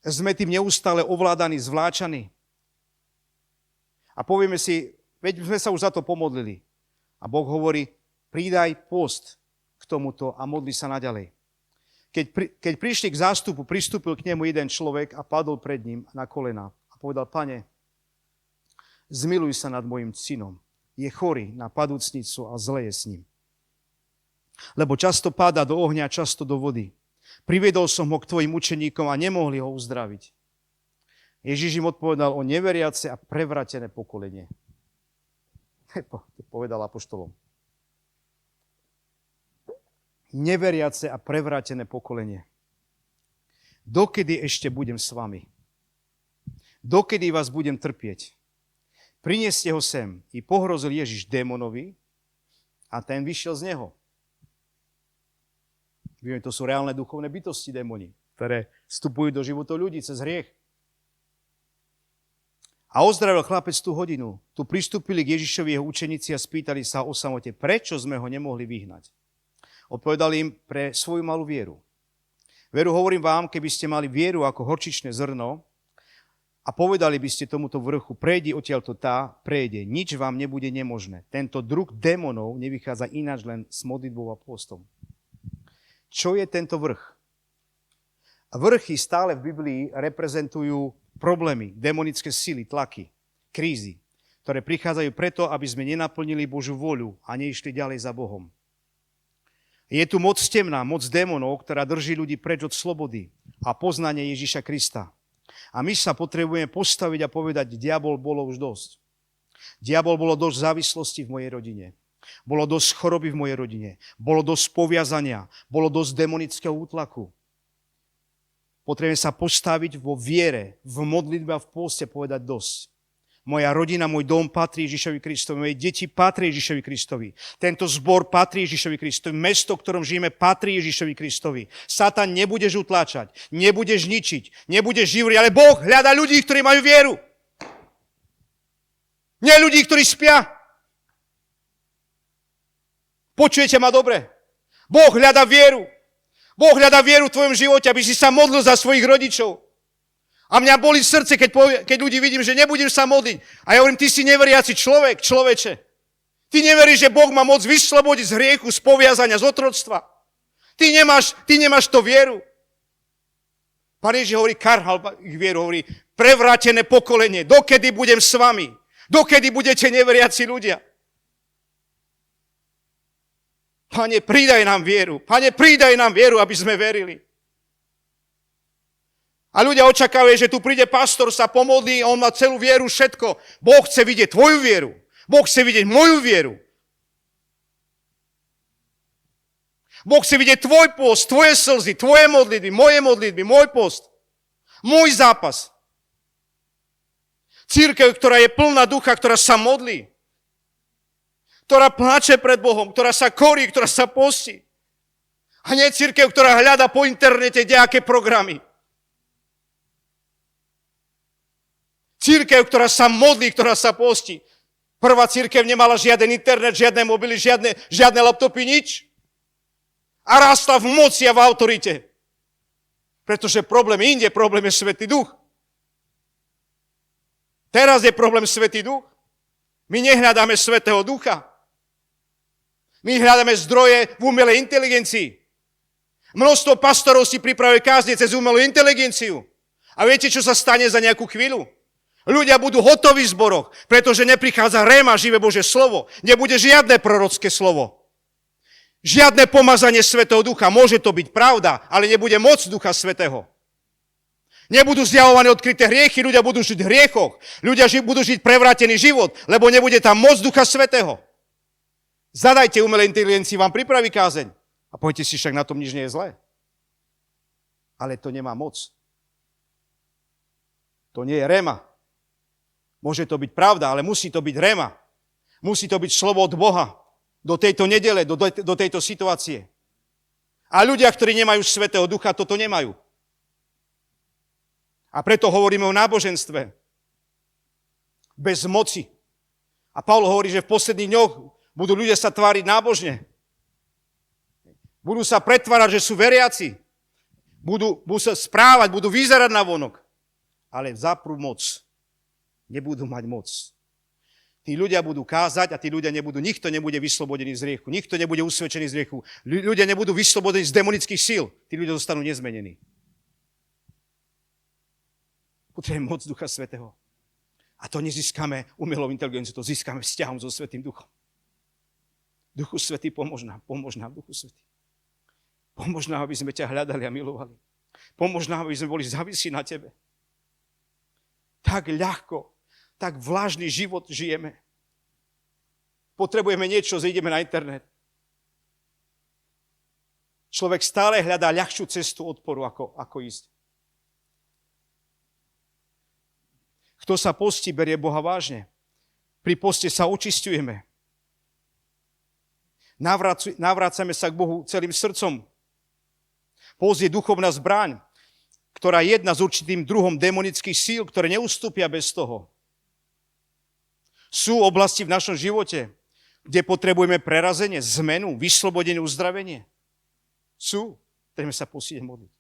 [SPEAKER 1] Sme tým neustále ovládaní, zvláčaní. A povieme si, veď sme sa už za to pomodlili. A Boh hovorí, pridaj post k tomuto a modli sa naďalej. Keď prišli k zástupu, pristúpil k nemu jeden človek a padol pred ním na kolená a povedal, Pane, zmiluj sa nad mojim synom. Je chorý na padúcnicu a zle je s ním. Lebo často páda do ohňa, často do vody. Priviedol som ho k tvojim učeníkom a nemohli ho uzdraviť. Ježiš im odpovedal o neveriace a prevrátené pokolenie. To povedal apoštolom. Neveriace a prevrátené pokolenie. Dokedy ešte budem s vami? Dokedy vás budem trpieť? Prinieste ho sem. I pohrozil Ježiš démonovi a ten vyšiel z neho. Vieme, to sú reálne duchovné bytosti, démoni, ktoré vstupujú do života ľudí cez hriech. A ozdravil chlapec tú hodinu. Tu pristúpili k Ježišovi jeho učeníci a spýtali sa o samote, prečo sme ho nemohli vyhnať. Odpovedal im pre svoju malú vieru. Veru hovorím vám, keby ste mali vieru ako horčičné zrno a povedali by ste tomuto vrchu, prejdi odtiaľto tá, prejde, nič vám nebude nemožné. Tento druh démonov nevychádza ináč len s modlitbou a postom. Čo je tento vrch? Vrchy stále v Biblii reprezentujú problémy, demonické sily, tlaky, krízy, ktoré prichádzajú preto, aby sme nenaplnili Božiu voľu a neišli ďalej za Bohom. Je tu moc temná, moc démonov, ktorá drží ľudí preč od slobody a poznania Ježiša Krista. A my sa potrebujeme postaviť a povedať, diabol, bolo už dosť. Diabol, bolo dosť závislosti v mojej rodine. Bolo dosť choroby v mojej rodine. Bolo dosť poviazania. Bolo dosť demonického útlaku. Potrebujeme sa postaviť vo viere, v modlitbe a v pôste povedať dosť. Moja rodina, môj dom patrí Ježišovi Kristovi, moje deti patrí Ježišovi Kristovi. Tento zbor patrí Ježišovi Kristovi, mesto, v ktorom žijeme, patrí Ježišovi Kristovi. Satan nebudeš utláčať, nebudeš ničiť, nebudeš živriť, ale Boh hľadá ľudí, ktorí majú vieru. Nie ľudí, ktorí spia. Počujete ma dobre? Boh hľadá vieru. Boh hľadá vieru v tvojom živote, aby si sa modlil za svojich rodičov. A mňa bolí srdce, keď ľudí vidím, že nebudem sa modliť. A ja hovorím, ty si neveriaci človeče. Ty neveríš, že Boh má moc vyslobodiť z hriechu, z poviazania, z otroctva. Ty nemáš to vieru. Pán Ježiš hovorí, karhal ich vieru, hovorí, prevrátené pokolenie, dokedy budem s vami? Dokedy budete neveriaci ľudia? Pane, pridaj nám vieru. Pane, pridaj nám vieru, aby sme verili. A ľudia očakávajú, že tu príde pastor, sa pomodlí, on má celú vieru, všetko. Boh chce vidieť tvoju vieru. Boh chce vidieť moju vieru. Boh chce vidieť tvoj post, tvoje slzy, tvoje modlitby, môj post. Môj zápas. Cirkev, ktorá je plná ducha, ktorá sa modlí. Ktorá pláče pred Bohom, ktorá sa korí, ktorá sa postí. A nie cirkev, ktorá hľada po internete nejaké programy. Cirkev, ktorá sa modlí, ktorá sa postí. Prvá cirkev nemala žiaden internet, žiadne mobily, žiadne laptopy, nič. A rástla v moci a v autorite. Pretože problém inde, problém je Svätý Duch. Teraz je problém Svätý Duch. My nehľadáme Svätého Ducha. My hľadáme zdroje v umelej inteligencii. Množstvo pastorov si pripravuje kázne cez umelú inteligenciu. A viete, čo sa stane za nejakú chvíľu? Ľudia budú hotoví v zboroch, pretože neprichádza réma, živé Božie slovo. Nebude žiadne prorocké slovo. Žiadne pomazanie Svätého Ducha. Môže to byť pravda, ale nebude moc Ducha Svätého. Nebudú zjavované odkryté hriechy, ľudia budú žiť v hriechoch. Ľudia budú žiť prevrátený život, lebo nebude tam moc Ducha Svätého. Zadajte umelej inteligencii, vám pripraví kázeň. A poďte si, však na tom nič nie je zlé. Ale to nemá moc. To nie je réma. Môže to byť pravda, ale musí to byť réma. Musí to byť slovo od Boha do tejto nedele, do tejto situácie. A ľudia, ktorí nemajú Svätého Ducha, toto nemajú. A preto hovoríme o náboženstve. Bez moci. A Pavol hovorí, že v posledných dňoch budú ľudia sa tváriť nábožne. Budú sa pretvárať, že sú veriaci. Budú sa správať, budú vyzerať na vonok. Ale zaprú moc. Nebudú mať moc. Tí ľudia budú kázať a tí ľudia nikto nebude vyslobodený z hriechu. Nikto nebude usvedčený z hriechu. Ľudia nebudú vyslobodení z demonických síl. Tí ľudia zostanú nezmenení. Potrebujeme moc Ducha Svätého. A to nezískame umelou inteligenciou, to získame vzťahom so Svätým Duchom. Duchu Svätý, pomôž nám, Duchu Svätý. Pomôž nám, aby sme ťa hľadali a milovali. Pomôž nám, aby sme boli závisí na tebe. Tak ľahko, tak vlažný život žijeme. Potrebujeme niečo, ideme na internet. Človek stále hľadá ľahšiu cestu odporu, ako ísť. Kto sa postí, berie Boha vážne. Pri poste sa očisťujeme. Navrácame sa k Bohu celým srdcom. Post je duchovná zbraň, ktorá je jedna s určitým druhom demonických síl, ktoré neustúpia bez toho. Sú oblasti v našom živote, kde potrebujeme prerazenie, zmenu, vyslobodenie, uzdravenie. Sú. Treba sa postiť modliť.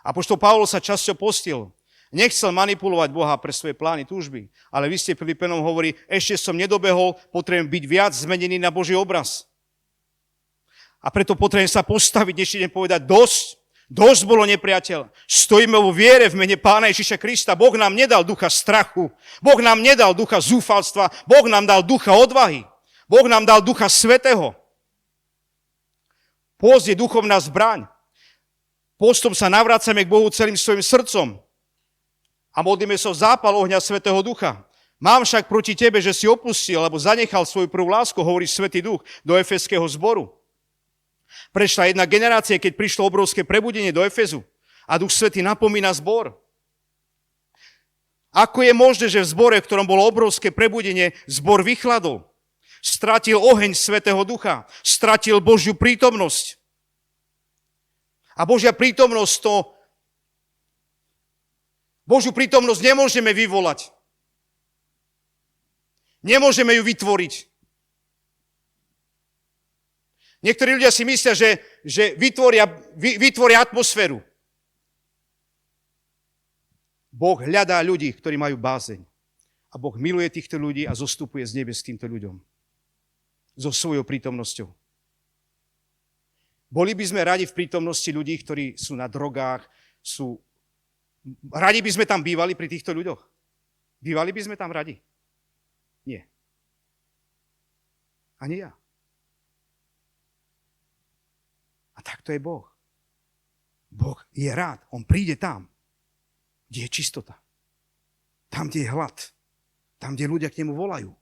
[SPEAKER 1] Apoštol Pavol sa často postil. Nechcel manipulovať Boha pre svoje plány, túžby. Ale v liste Filipenom hovorí, ešte som nedobehol, potrebujem byť viac zmenený na Boží obraz. A preto potrebujem sa postaviť, dnešný deň povedať, dosť bolo nepriateľ. Stojíme vo viere v mene Pána Ježiša Krista. Boh nám nedal ducha strachu. Boh nám nedal ducha zúfalstva. Boh nám dal ducha odvahy. Boh nám dal ducha svätého. Pôst je duchovná zbraň. Postom sa navrácame k Bohu celým svojim srdcom a modlíme sa o zápal ohňa Svätého Ducha. Mám však proti tebe, že si opustil, alebo zanechal svoju prvú lásku, hovorí Svätý Duch do efeského zboru. Prešla jedna generácia, keď prišlo obrovské prebudenie do Efezu a Duch Svätý napomína zbor. Ako je možné, že v zbore, v ktorom bolo obrovské prebudenie, zbor vychladol? Stratil oheň Svätého Ducha, stratil Božiu prítomnosť. A Božiu prítomnosť nemôžeme vyvolať. Nemôžeme ju vytvoriť. Niektorí ľudia si myslia, že vytvoria atmosféru. Boh hľadá ľudí, ktorí majú bázeň. A Boh miluje týchto ľudí a zostupuje z nebes k týmto ľuďom. So svojou prítomnosťou. Boli by sme radi v prítomnosti ľudí, ktorí sú na drogách, radi by sme tam bývali pri týchto ľuďoch? Bývali by sme tam radi? Nie. Ani ja. A tak to je Boh. Boh je rád. On príde tam, kde je čistota. Tam, kde je hlad. Tam, kde ľudia k nemu volajú.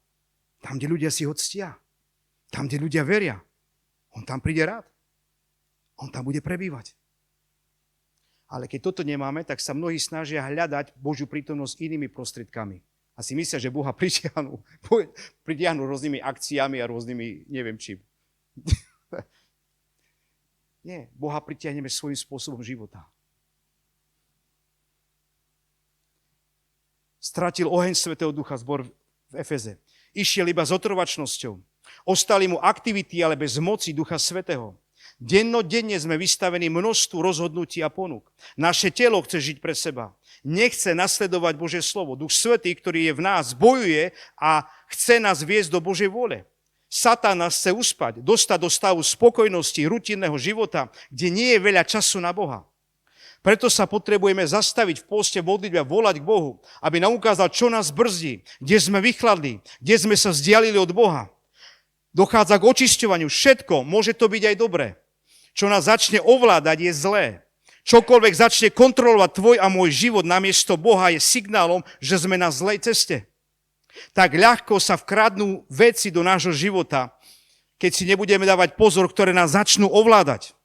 [SPEAKER 1] Tam, kde ľudia si ho ctia. Tam, kde ľudia veria. On tam príde rád. On tam bude prebývať. Ale keď toto nemáme, tak sa mnohí snažia hľadať Božiu prítomnosť inými prostriedkami. A si myslia, že Boha pritiahnu rôznymi akciami a rôznymi neviem čím. Nie, Boha pritiahneme svojím spôsobom života. Stratil oheň Svätého Ducha zbor v Efeze. Išiel iba s otrovačnosťou. Ostali mu aktivity, ale bez moci Ducha Svätého. Dennodenne sme vystavení množstvu rozhodnutí a ponúk. Naše telo chce žiť pre seba. Nechce nasledovať Božie slovo. Duch Svätý, ktorý je v nás, bojuje a chce nás viesť do Božej vôle. Satán nás chce uspať, dostať do stavu spokojnosti, rutinného života, kde nie je veľa času na Boha. Preto sa potrebujeme zastaviť v pôste modlitbe a volať k Bohu, aby nám ukázal, čo nás brzdí, kde sme vychladli, kde sme sa vzdialili od Boha. Dochádza k očisťovaniu. Všetko, môže to byť aj dobré. Čo nás začne ovládať, je zlé. Čokoľvek začne kontrolovať tvoj a môj život namiesto Boha, je signálom, že sme na zlej ceste. Tak ľahko sa vkradnú veci do nášho života, keď si nebudeme dávať pozor, ktoré nás začnú ovládať.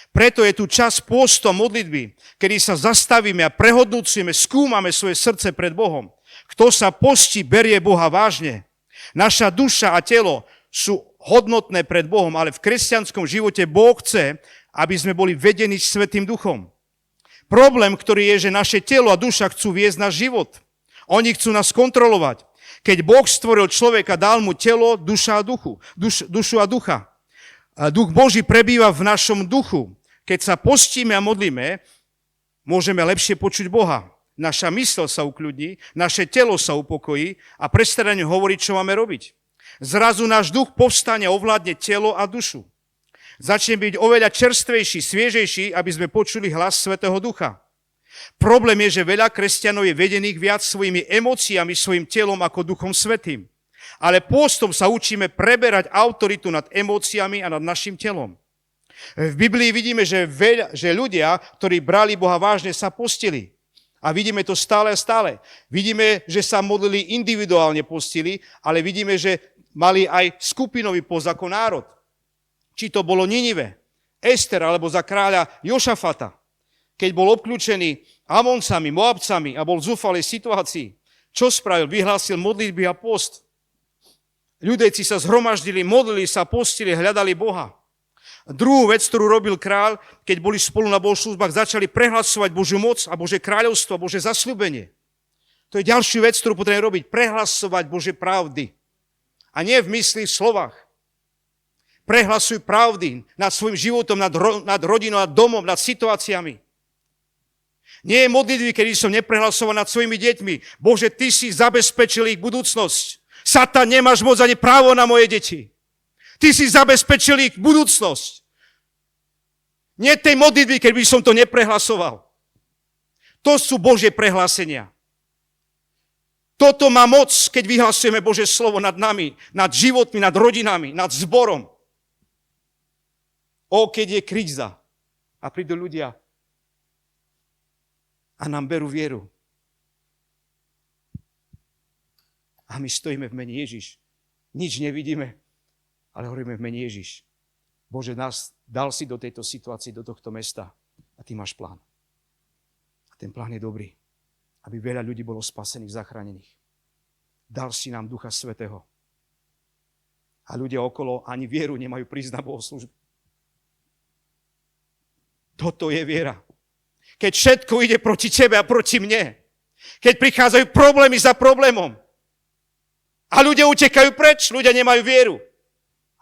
[SPEAKER 1] Preto je tu čas pôstom modlitby, kedy sa zastavíme a prehodnúcujeme, skúmame svoje srdce pred Bohom. Kto sa postí, berie Boha vážne. Naša duša a telo sú hodnotné pred Bohom, ale v kresťanskom živote Boh chce, aby sme boli vedení Svätým Duchom. Problém, ktorý je, že naše telo a duša chcú viesť náš život. Oni chcú nás kontrolovať. Keď Boh stvoril človeka, dal mu telo, dušu a ducha. A Duch Boží prebýva v našom duchu. Keď sa postíme a modlíme, môžeme lepšie počuť Boha. Naša mysl sa ukľudní, naše telo sa upokojí a prestane hovoriť, čo máme robiť. Zrazu náš duch povstane a ovládne telo a dušu. Začne byť oveľa čerstvejší, sviežejší, aby sme počuli hlas Svätého Ducha. Problém je, že veľa kresťanov je vedených viac svojimi emóciami, svojim telom ako Duchom Svätým. Ale pôstom sa učíme preberať autoritu nad emóciami a nad našim telom. V Biblii vidíme, že ľudia, ktorí brali Boha vážne, sa postili. A vidíme to stále a stále. Vidíme, že sa modlili individuálne postili, ale vidíme, že mali aj skupinový post ako národ. Či to bolo Ninive, Ester alebo za kráľa Jošafata. Keď bol obklúčený Amoncami, Moabcami a bol v zúfalej situácii, čo spravil? Vyhlásil modlitby a post. Ľudejci sa zhromaždili, modlili sa, postili, hľadali Boha. Druhú vec, ktorú robil kráľ, keď boli spolu na bohoslužbách, začali prehlasovať Božiu moc a Božie kráľovstvo, a Božie zasľúbenie. To je ďalšiu vec, ktorú potrebujeme robiť. Prehlasovať Božie pravdy. A nie v mysli, v slovách. Prehlasuj pravdy nad svojim životom, nad rodinou, nad domom, nad situáciami. Nie je modlitby, kedy som neprehlasoval nad svojimi deťmi. Bože, Ty si zabezpečil ich budúcnosť. Satan, nemáš moc ani právo na moje deti. Ty si zabezpečil ich budúcnosť. Nie tej modlitby, keď by som to neprehlasoval. To sú Božie prehlásenia. Toto má moc, keď vyhlasujeme Božie slovo nad nami, nad životmi, nad rodinami, nad zborom. Keď je kríza a prídu ľudia a nám berú vieru. A my stojíme v mene Ježiš. Nič nevidíme, ale hovoríme v mene Ježiš. Bože, nás dal si do tejto situácie, do tohto mesta a Ty máš plán. A ten plán je dobrý, aby veľa ľudí bolo spasených, zachránených. Dal si nám Ducha Svätého. A ľudia okolo ani vieru nemajú prísť na bohoslúžbu. Toto je viera. Keď všetko ide proti tebe a proti mne. Keď prichádzajú problémy za problémom. A ľudia utekajú preč, ľudia nemajú vieru.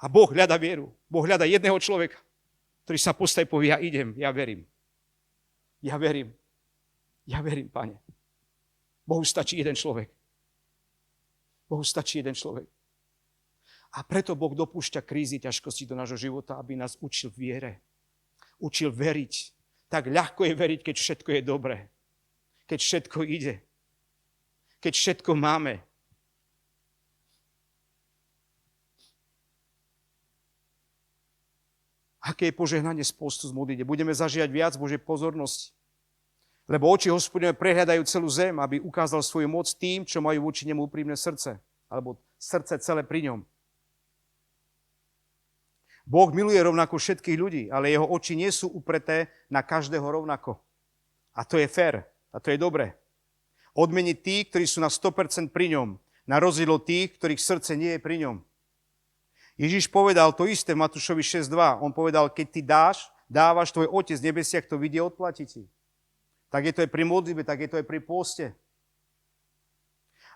[SPEAKER 1] A Boh hľadá vieru. Boh hľadá jedného človeka, ktorý sa postaví a povie, ja idem, ja verím. Ja verím. Ja verím, Pane. Bohu stačí jeden človek. Bohu stačí jeden človek. A preto Boh dopúšťa krízy, ťažkosti do nášho života, aby nás učil viere. Učil veriť. Tak ľahko je veriť, keď všetko je dobré. Keď všetko ide. Keď všetko máme. Aké je požehnanie z postu, z modlitby? Budeme zažívať viac Božej pozornosti. Lebo oči Hospodine prehľadajú celú zem, aby ukázal svoju moc tým, čo majú voči nemu úprimné srdce. Alebo srdce celé pri ňom. Boh miluje rovnako všetkých ľudí, ale jeho oči nie sú upreté na každého rovnako. A to je fér. A to je dobré. Odmeniť tých, ktorí sú na 100% pri ňom, na rozdiel od tých, ktorých srdce nie je pri ňom. Ježiš povedal to isté v Matúšovi 6.2. On povedal, keď ty dávaš, tvoj Otec v nebesiach to vidie, odplatí ti. Tak je to aj pri modlitbe, tak je to aj pri pôste.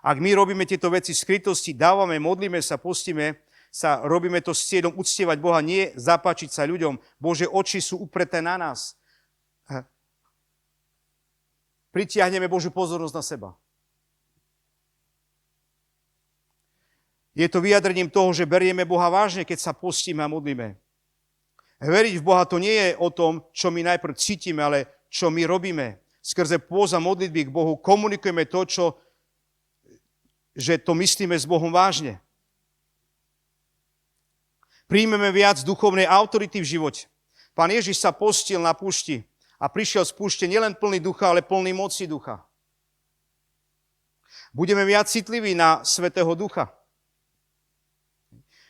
[SPEAKER 1] Ak my robíme tieto veci v skrytosti, dávame, modlíme sa, postíme sa, robíme to s cieľom uctievať Boha, nie zapáčiť sa ľuďom. Bože, oči sú upreté na nás. Pritiahneme Božiu pozornosť na seba. Je to vyjadrením toho, že berieme Boha vážne, keď sa postíme a modlíme. Veriť v Boha to nie je o tom, čo my najprv cítime, ale čo my robíme. Skrze pôst a modlitby k Bohu komunikujeme to, že to myslíme s Bohom vážne. Príjmeme viac duchovnej autority v živote. Pán Ježiš sa postil na púšti a prišiel z púšte nielen plný ducha, ale plný moci ducha. Budeme viac citliví na Svätého Ducha.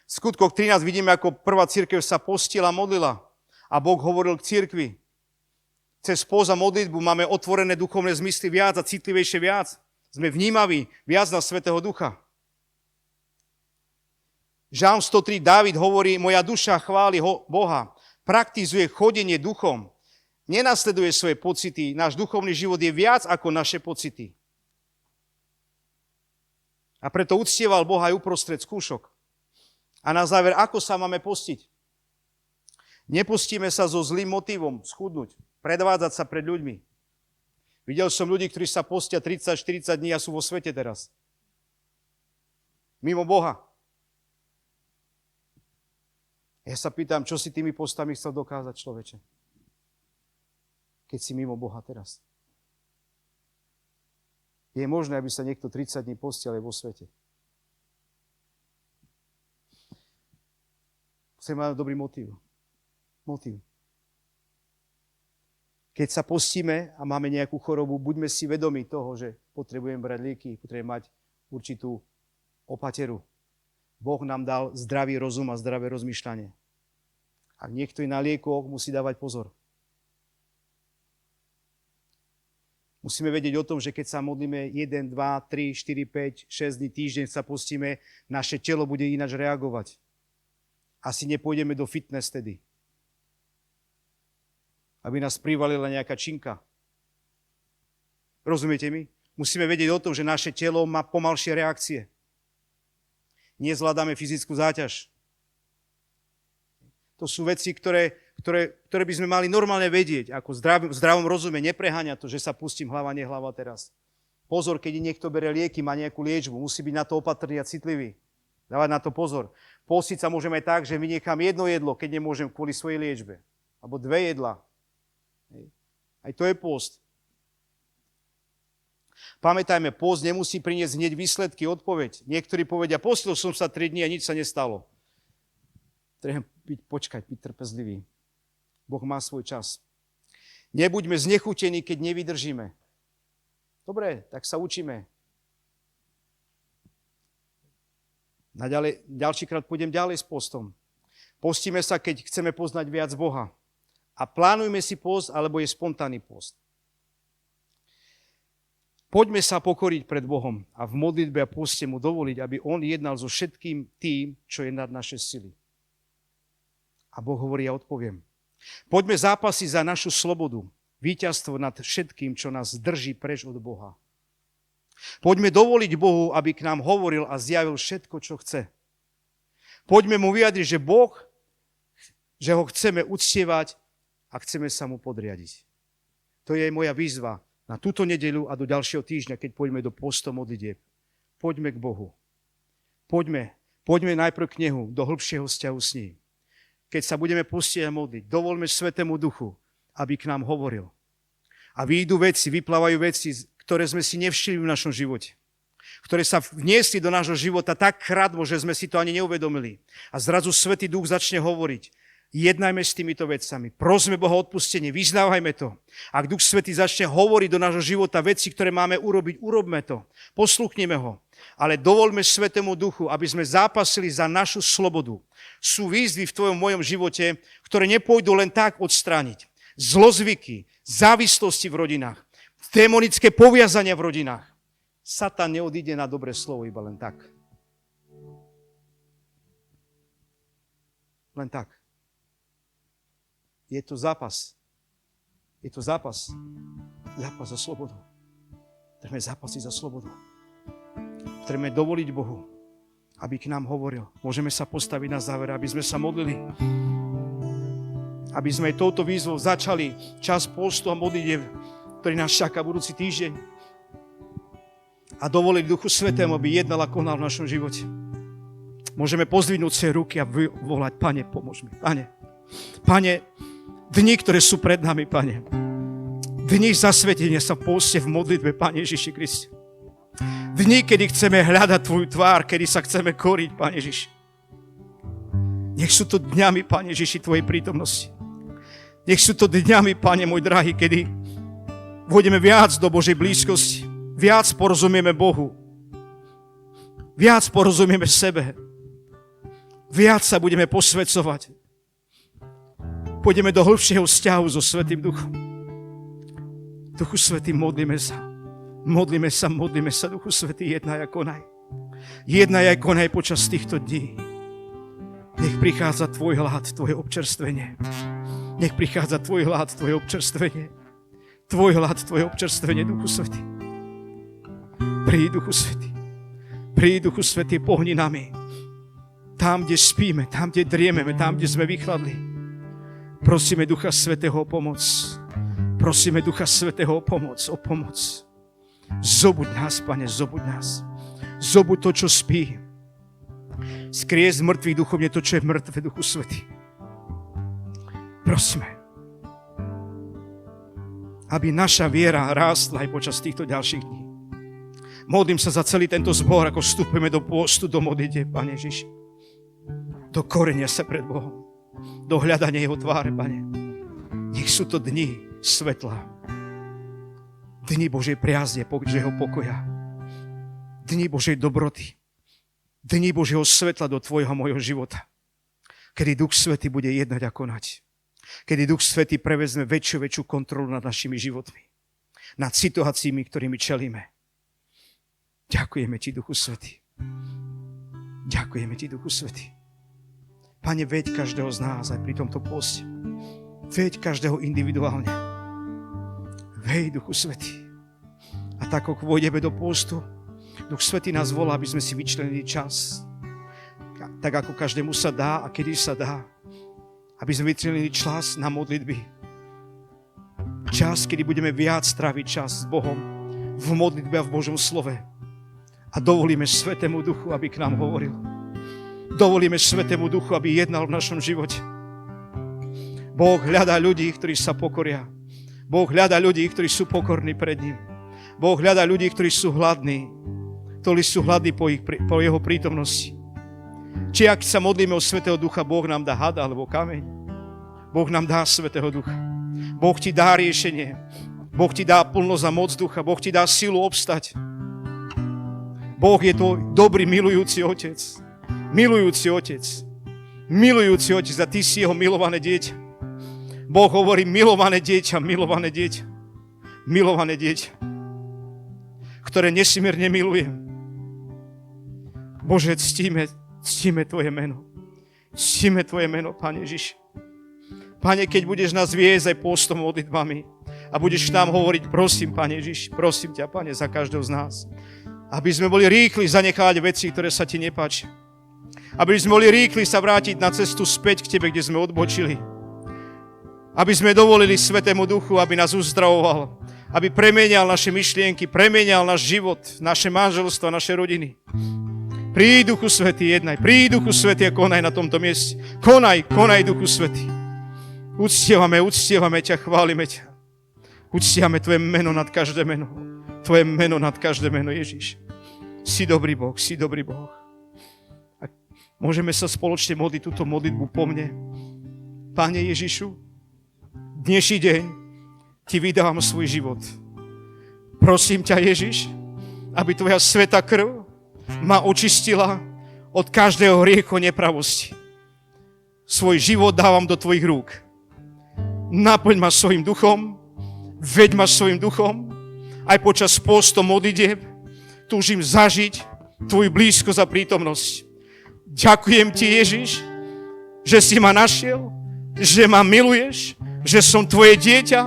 [SPEAKER 1] V Skutkoch 13 vidíme, ako prvá cirkev sa postila a modlila. A Boh hovoril k cirkvi. Cez pôst a modlitbu máme otvorené duchovné zmysly viac a citlivejšie viac. Sme vnímaví viac na Svätého Ducha. Žalm 103, Dávid hovorí, moja duša chváli Boha, praktizuje chodenie duchom, nenasleduje svoje pocity. Náš duchovný život je viac ako naše pocity. A preto uctieval Boha aj uprostred skúšok. A na záver, ako sa máme postiť? Nepostíme sa so zlým motivom schudnúť, predvádzať sa pred ľuďmi. Videl som ľudí, ktorí sa postia 30-40 dní a sú vo svete teraz. Mimo Boha. Ja sa pýtam, čo si tými postami chcel dokázať, človeče? Keď si mimo Boha teraz. Je možné, aby sa niekto 30 dní postil aj vo svete. Chcem mať dobrý motív. Keď sa postíme a máme nejakú chorobu, buďme si vedomi toho, že potrebujeme brať lieky, potrebujeme mať určitú opateru. Boh nám dal zdravý rozum a zdravé rozmýšľanie. Ak niekto je na liekoch, musí dávať pozor. Musíme vedieť o tom, že keď sa modlíme 1, 2, 3, 4, 5, 6 dní, týždeň sa postíme, naše telo bude ináč reagovať. Asi nepôjdeme do fitness tedy. Aby nás privalila nejaká činka. Rozumiete mi? Musíme vedieť o tom, že naše telo má pomalšie reakcie. Nezvládame fyzickú záťaž. To sú veci, ktoré by sme mali normálne vedieť, ako v zdravom rozume, nepreháňa to, že sa pustím hlava, nehlava teraz. Pozor, keď niekto bere lieky, má nejakú liečbu, musí byť na to opatrný a citlivý. Dávať na to pozor. Postiť sa môžeme aj tak, že vynechám jedno jedlo, keď nemôžem kvôli svojej liečbe. Alebo 2 jedlá. Aj to je post. Pamätajme, post nemusí priniesť hneď výsledky, odpoveď. Niektorí povedia, postil som sa 3 dní a nič sa nestalo. Treba počkať, byť trpezlivý. Boh má svoj čas. Nebuďme znechutení, keď nevydržíme. Dobre, tak sa učíme. Ďalšíkrát pôjdem ďalej s postom. Postíme sa, keď chceme poznať viac Boha. A plánujme si post, alebo je spontánny post. Poďme sa pokoriť pred Bohom a v modlitbe a poste mu dovoliť, aby on jednal so všetkým tým, čo je nad naše sily. A Boh hovorí, ja odpoviem. Poďme zápasiť za našu slobodu, víťazstvo nad všetkým, čo nás drží preč od Boha. Poďme dovoliť Bohu, aby k nám hovoril a zjavil všetko, čo chce. Poďme mu vyjadriť, že ho chceme uctievať a chceme sa mu podriadiť. To je moja výzva na túto nedeľu a do ďalšieho týždňa, keď poďme do postu modlitieb. Poďme k Bohu. Poďme najprv k Nehu, do hĺbšieho vzťahu s ním. Keď sa budeme postiť a modliť, dovoľme Svätému Duchu, aby k nám hovoril. A vyplávajú veci, ktoré sme si nevšimli v našom živote. Ktoré sa vniesli do nášho života tak krátko, že sme si to ani neuvedomili. A zrazu Svätý Duch začne hovoriť. Jednajme s týmito vecami. Prosme Boha o odpustenie, vyznávajme to. Ak Duch Svätý začne hovoriť do nášho života veci, ktoré máme urobiť, urobme to. Poslúchnime ho. Ale dovoľme Svätému Duchu, aby sme zápasili za našu slobodu. Sú výzvy v tvojom mojom živote, ktoré nepôjdu len tak odstrániť. Zlozvyky, závislosti v rodinách, démonické poviazania v rodinách. Satan neodíde na dobré slovo iba len tak. Len tak. Je to zápas. Je to zápas. Zápas za slobodu. Chceme zápasiť za slobodu. Chceme dovoliť Bohu, aby k nám hovoril. Môžeme sa postaviť na záver, aby sme sa modlili. Aby sme touto výzvou začali čas postu a modlitev, ktorý nás čaká budúci týždeň. A dovoliť Duchu Svätému, aby jednal a konal v našom živote. Môžeme pozdvihnúť si ruky a volať, Pane, pomôž mi. Pane, dni, ktoré sú pred nami, Pane. Dni zasvetenia sa v poste, v modlitbe, Pane Ježiši Kriste. Dni, kedy chceme hľadať Tvoju tvár, kedy sa chceme koriť, Pane Ježiši. Nech sú to dňami, Pane Ježiši, Tvojej prítomnosti. Nech sú to dňami, Pane môj drahý, kedy vôjdeme viac do Božej blízkosti. Viac porozumieme Bohu. Viac porozumieme sebe. Viac sa budeme posväcovať. Pôjdeme do hĺbšieho vzťahu so Svätým Duchom. Duchu Svätý, modlíme sa. Modlíme sa, Duchu Svätý, jednaj a konaj. Jednaj a konaj počas týchto dní. Nech prichádza Tvoj hlad, Tvoje občerstvenie. Nech prichádza Tvoj hlad, Tvoje občerstvenie. Tvoj hlad, Tvoje občerstvenie, Duchu Svätý. Príď, Duchu Svätý. Príď, Duchu Svätý, pohni nami. Tam, kde spíme, tam, kde driememe, tam, kde sme vychladli. Prosíme Ducha Svätého o pomoc. Prosíme Ducha Svätého o pomoc, o pomoc. Zobuď nás, Pane, zobuď nás. Zobuď to, čo spí. Skriesť z mŕtvych duchovne to, čo je mŕtve, Duchu Svätý. Prosíme, aby naša viera rástla aj počas týchto ďalších dní. Modlím sa za celý tento zbor, ako vstupujeme do pôstu, do modlite, Pane Ježiš. Do korenia sa pred Bohom. Do hľadania Jeho tváre, Pane. Nech sú to dni svetla. Dni Božej priazne, Božieho pokoja. Dni Božej dobroty. Dni Božieho svetla do tvojho a mojho života. Kedy Duch Svätý bude jednať a konať. Kedy Duch Svätý prevezme väčšiu kontrolu nad našimi životmi. Nad situáciami, ktorými čelíme. Ďakujeme ti, Duchu Svätý. Ďakujeme ti, Duchu Svätý. Pane, veď každého z nás aj pri tomto poste. Veď každého individuálne. Veď, Duchu Svätý. A tak, ako vôjdeme do postu, Duch Svätý nás volá, aby sme si vyčlenili čas. Tak, ako každému sa dá a kedy sa dá. Aby sme vyčlenili čas na modlitby. Čas, kedy budeme viac tráviť čas s Bohom v modlitbe a v Božom slove. A dovolíme Svätému Duchu, aby k nám hovoril. Dovolíme Svätému Duchu, aby jednal v našom živote. Boh hľadá ľudí, ktorí sa pokoria. Boh hľadá ľudí, ktorí sú pokorní pred ním. Boh hľadá ľudí, ktorí sú hladní. Ktorí sú hladní po jeho prítomnosti. Či ak sa modlíme o Svätého Ducha, Boh nám dá hada alebo kameň. Boh nám dá Svätého Ducha. Boh ti dá riešenie. Boh ti dá plnosť a moc ducha. Boh ti dá silu obstať. Boh je to dobrý, milujúci otec. Milujúci otec. Milujúci otec a ty si jeho milované dieťa. Boh hovorí milované dieťa, milované dieťa. Milované dieťa, ktoré nesmierne milujem. Bože, ctíme tvoje meno. Ctíme tvoje meno, Pane Ježiš. Pane, keď budeš nás viesť aj postom modlitbami a budeš nám hovoriť, prosím, Pane Ježiš, prosím ťa, Pane, za každého z nás, aby sme boli rýchli zanechať veci, ktoré sa ti nepáčia. Aby sme boli rýchli sa vrátiť na cestu späť k tebe, kde sme odbočili. Aby sme dovolili Svätému Duchu, aby nás uzdravoval, aby premenial naše myšlienky, premenial náš život, naše manželstvo, naše rodiny. Príď, Duchu Svätý, jednaj. Príď, Duchu Svätý, a konaj na tomto mieste. Konaj, Duchu Svätý. Uctievame ťa, chválime ťa. Uctievame tvoje meno nad každé meno. Tvoje meno nad každé meno, Ježiš. Si dobrý Boh, si dobrý Boh. A môžeme sa spoločne modliť túto modlitbu po mne. Pane Ježišu, dnešný deň ti vydávam svoj život. Prosím ťa, Ježiš, aby tvoja svätá krv ma očistila od každého hriechu nepravosti. Svoj život dávam do tvojich rúk. Naplň ma svojim duchom, veď ma svojim duchom, aj počas postu modlitieb túžim zažiť tvoju blízkosť a prítomnosť. Ďakujem ti, Ježiš, že si ma našiel, že ma miluješ, že som tvoje dieťa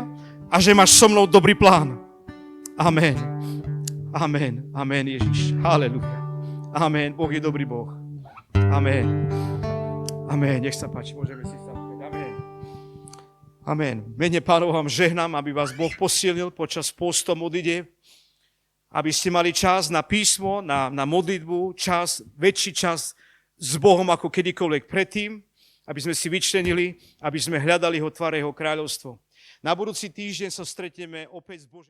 [SPEAKER 1] a že máš so mnou dobrý plán. Amen. Amen. Amen, Ježiš. Halelujá. Amen. Boh je dobrý Boh. Amen. Amen. Nech sa páči, môžeme si sadnúť. Amen. Amen. Mene Pánov vám žehnám, aby vás Boh posilnil počas postu modlitieb, aby ste mali čas na písmo, na modlitbu, väčší čas s Bohom ako kedykoľvek predtým, aby sme si vyčlenili, aby sme hľadali jeho tvár, jeho kráľovstvo. Na budúci týždeň sa stretneme opäť s Božím.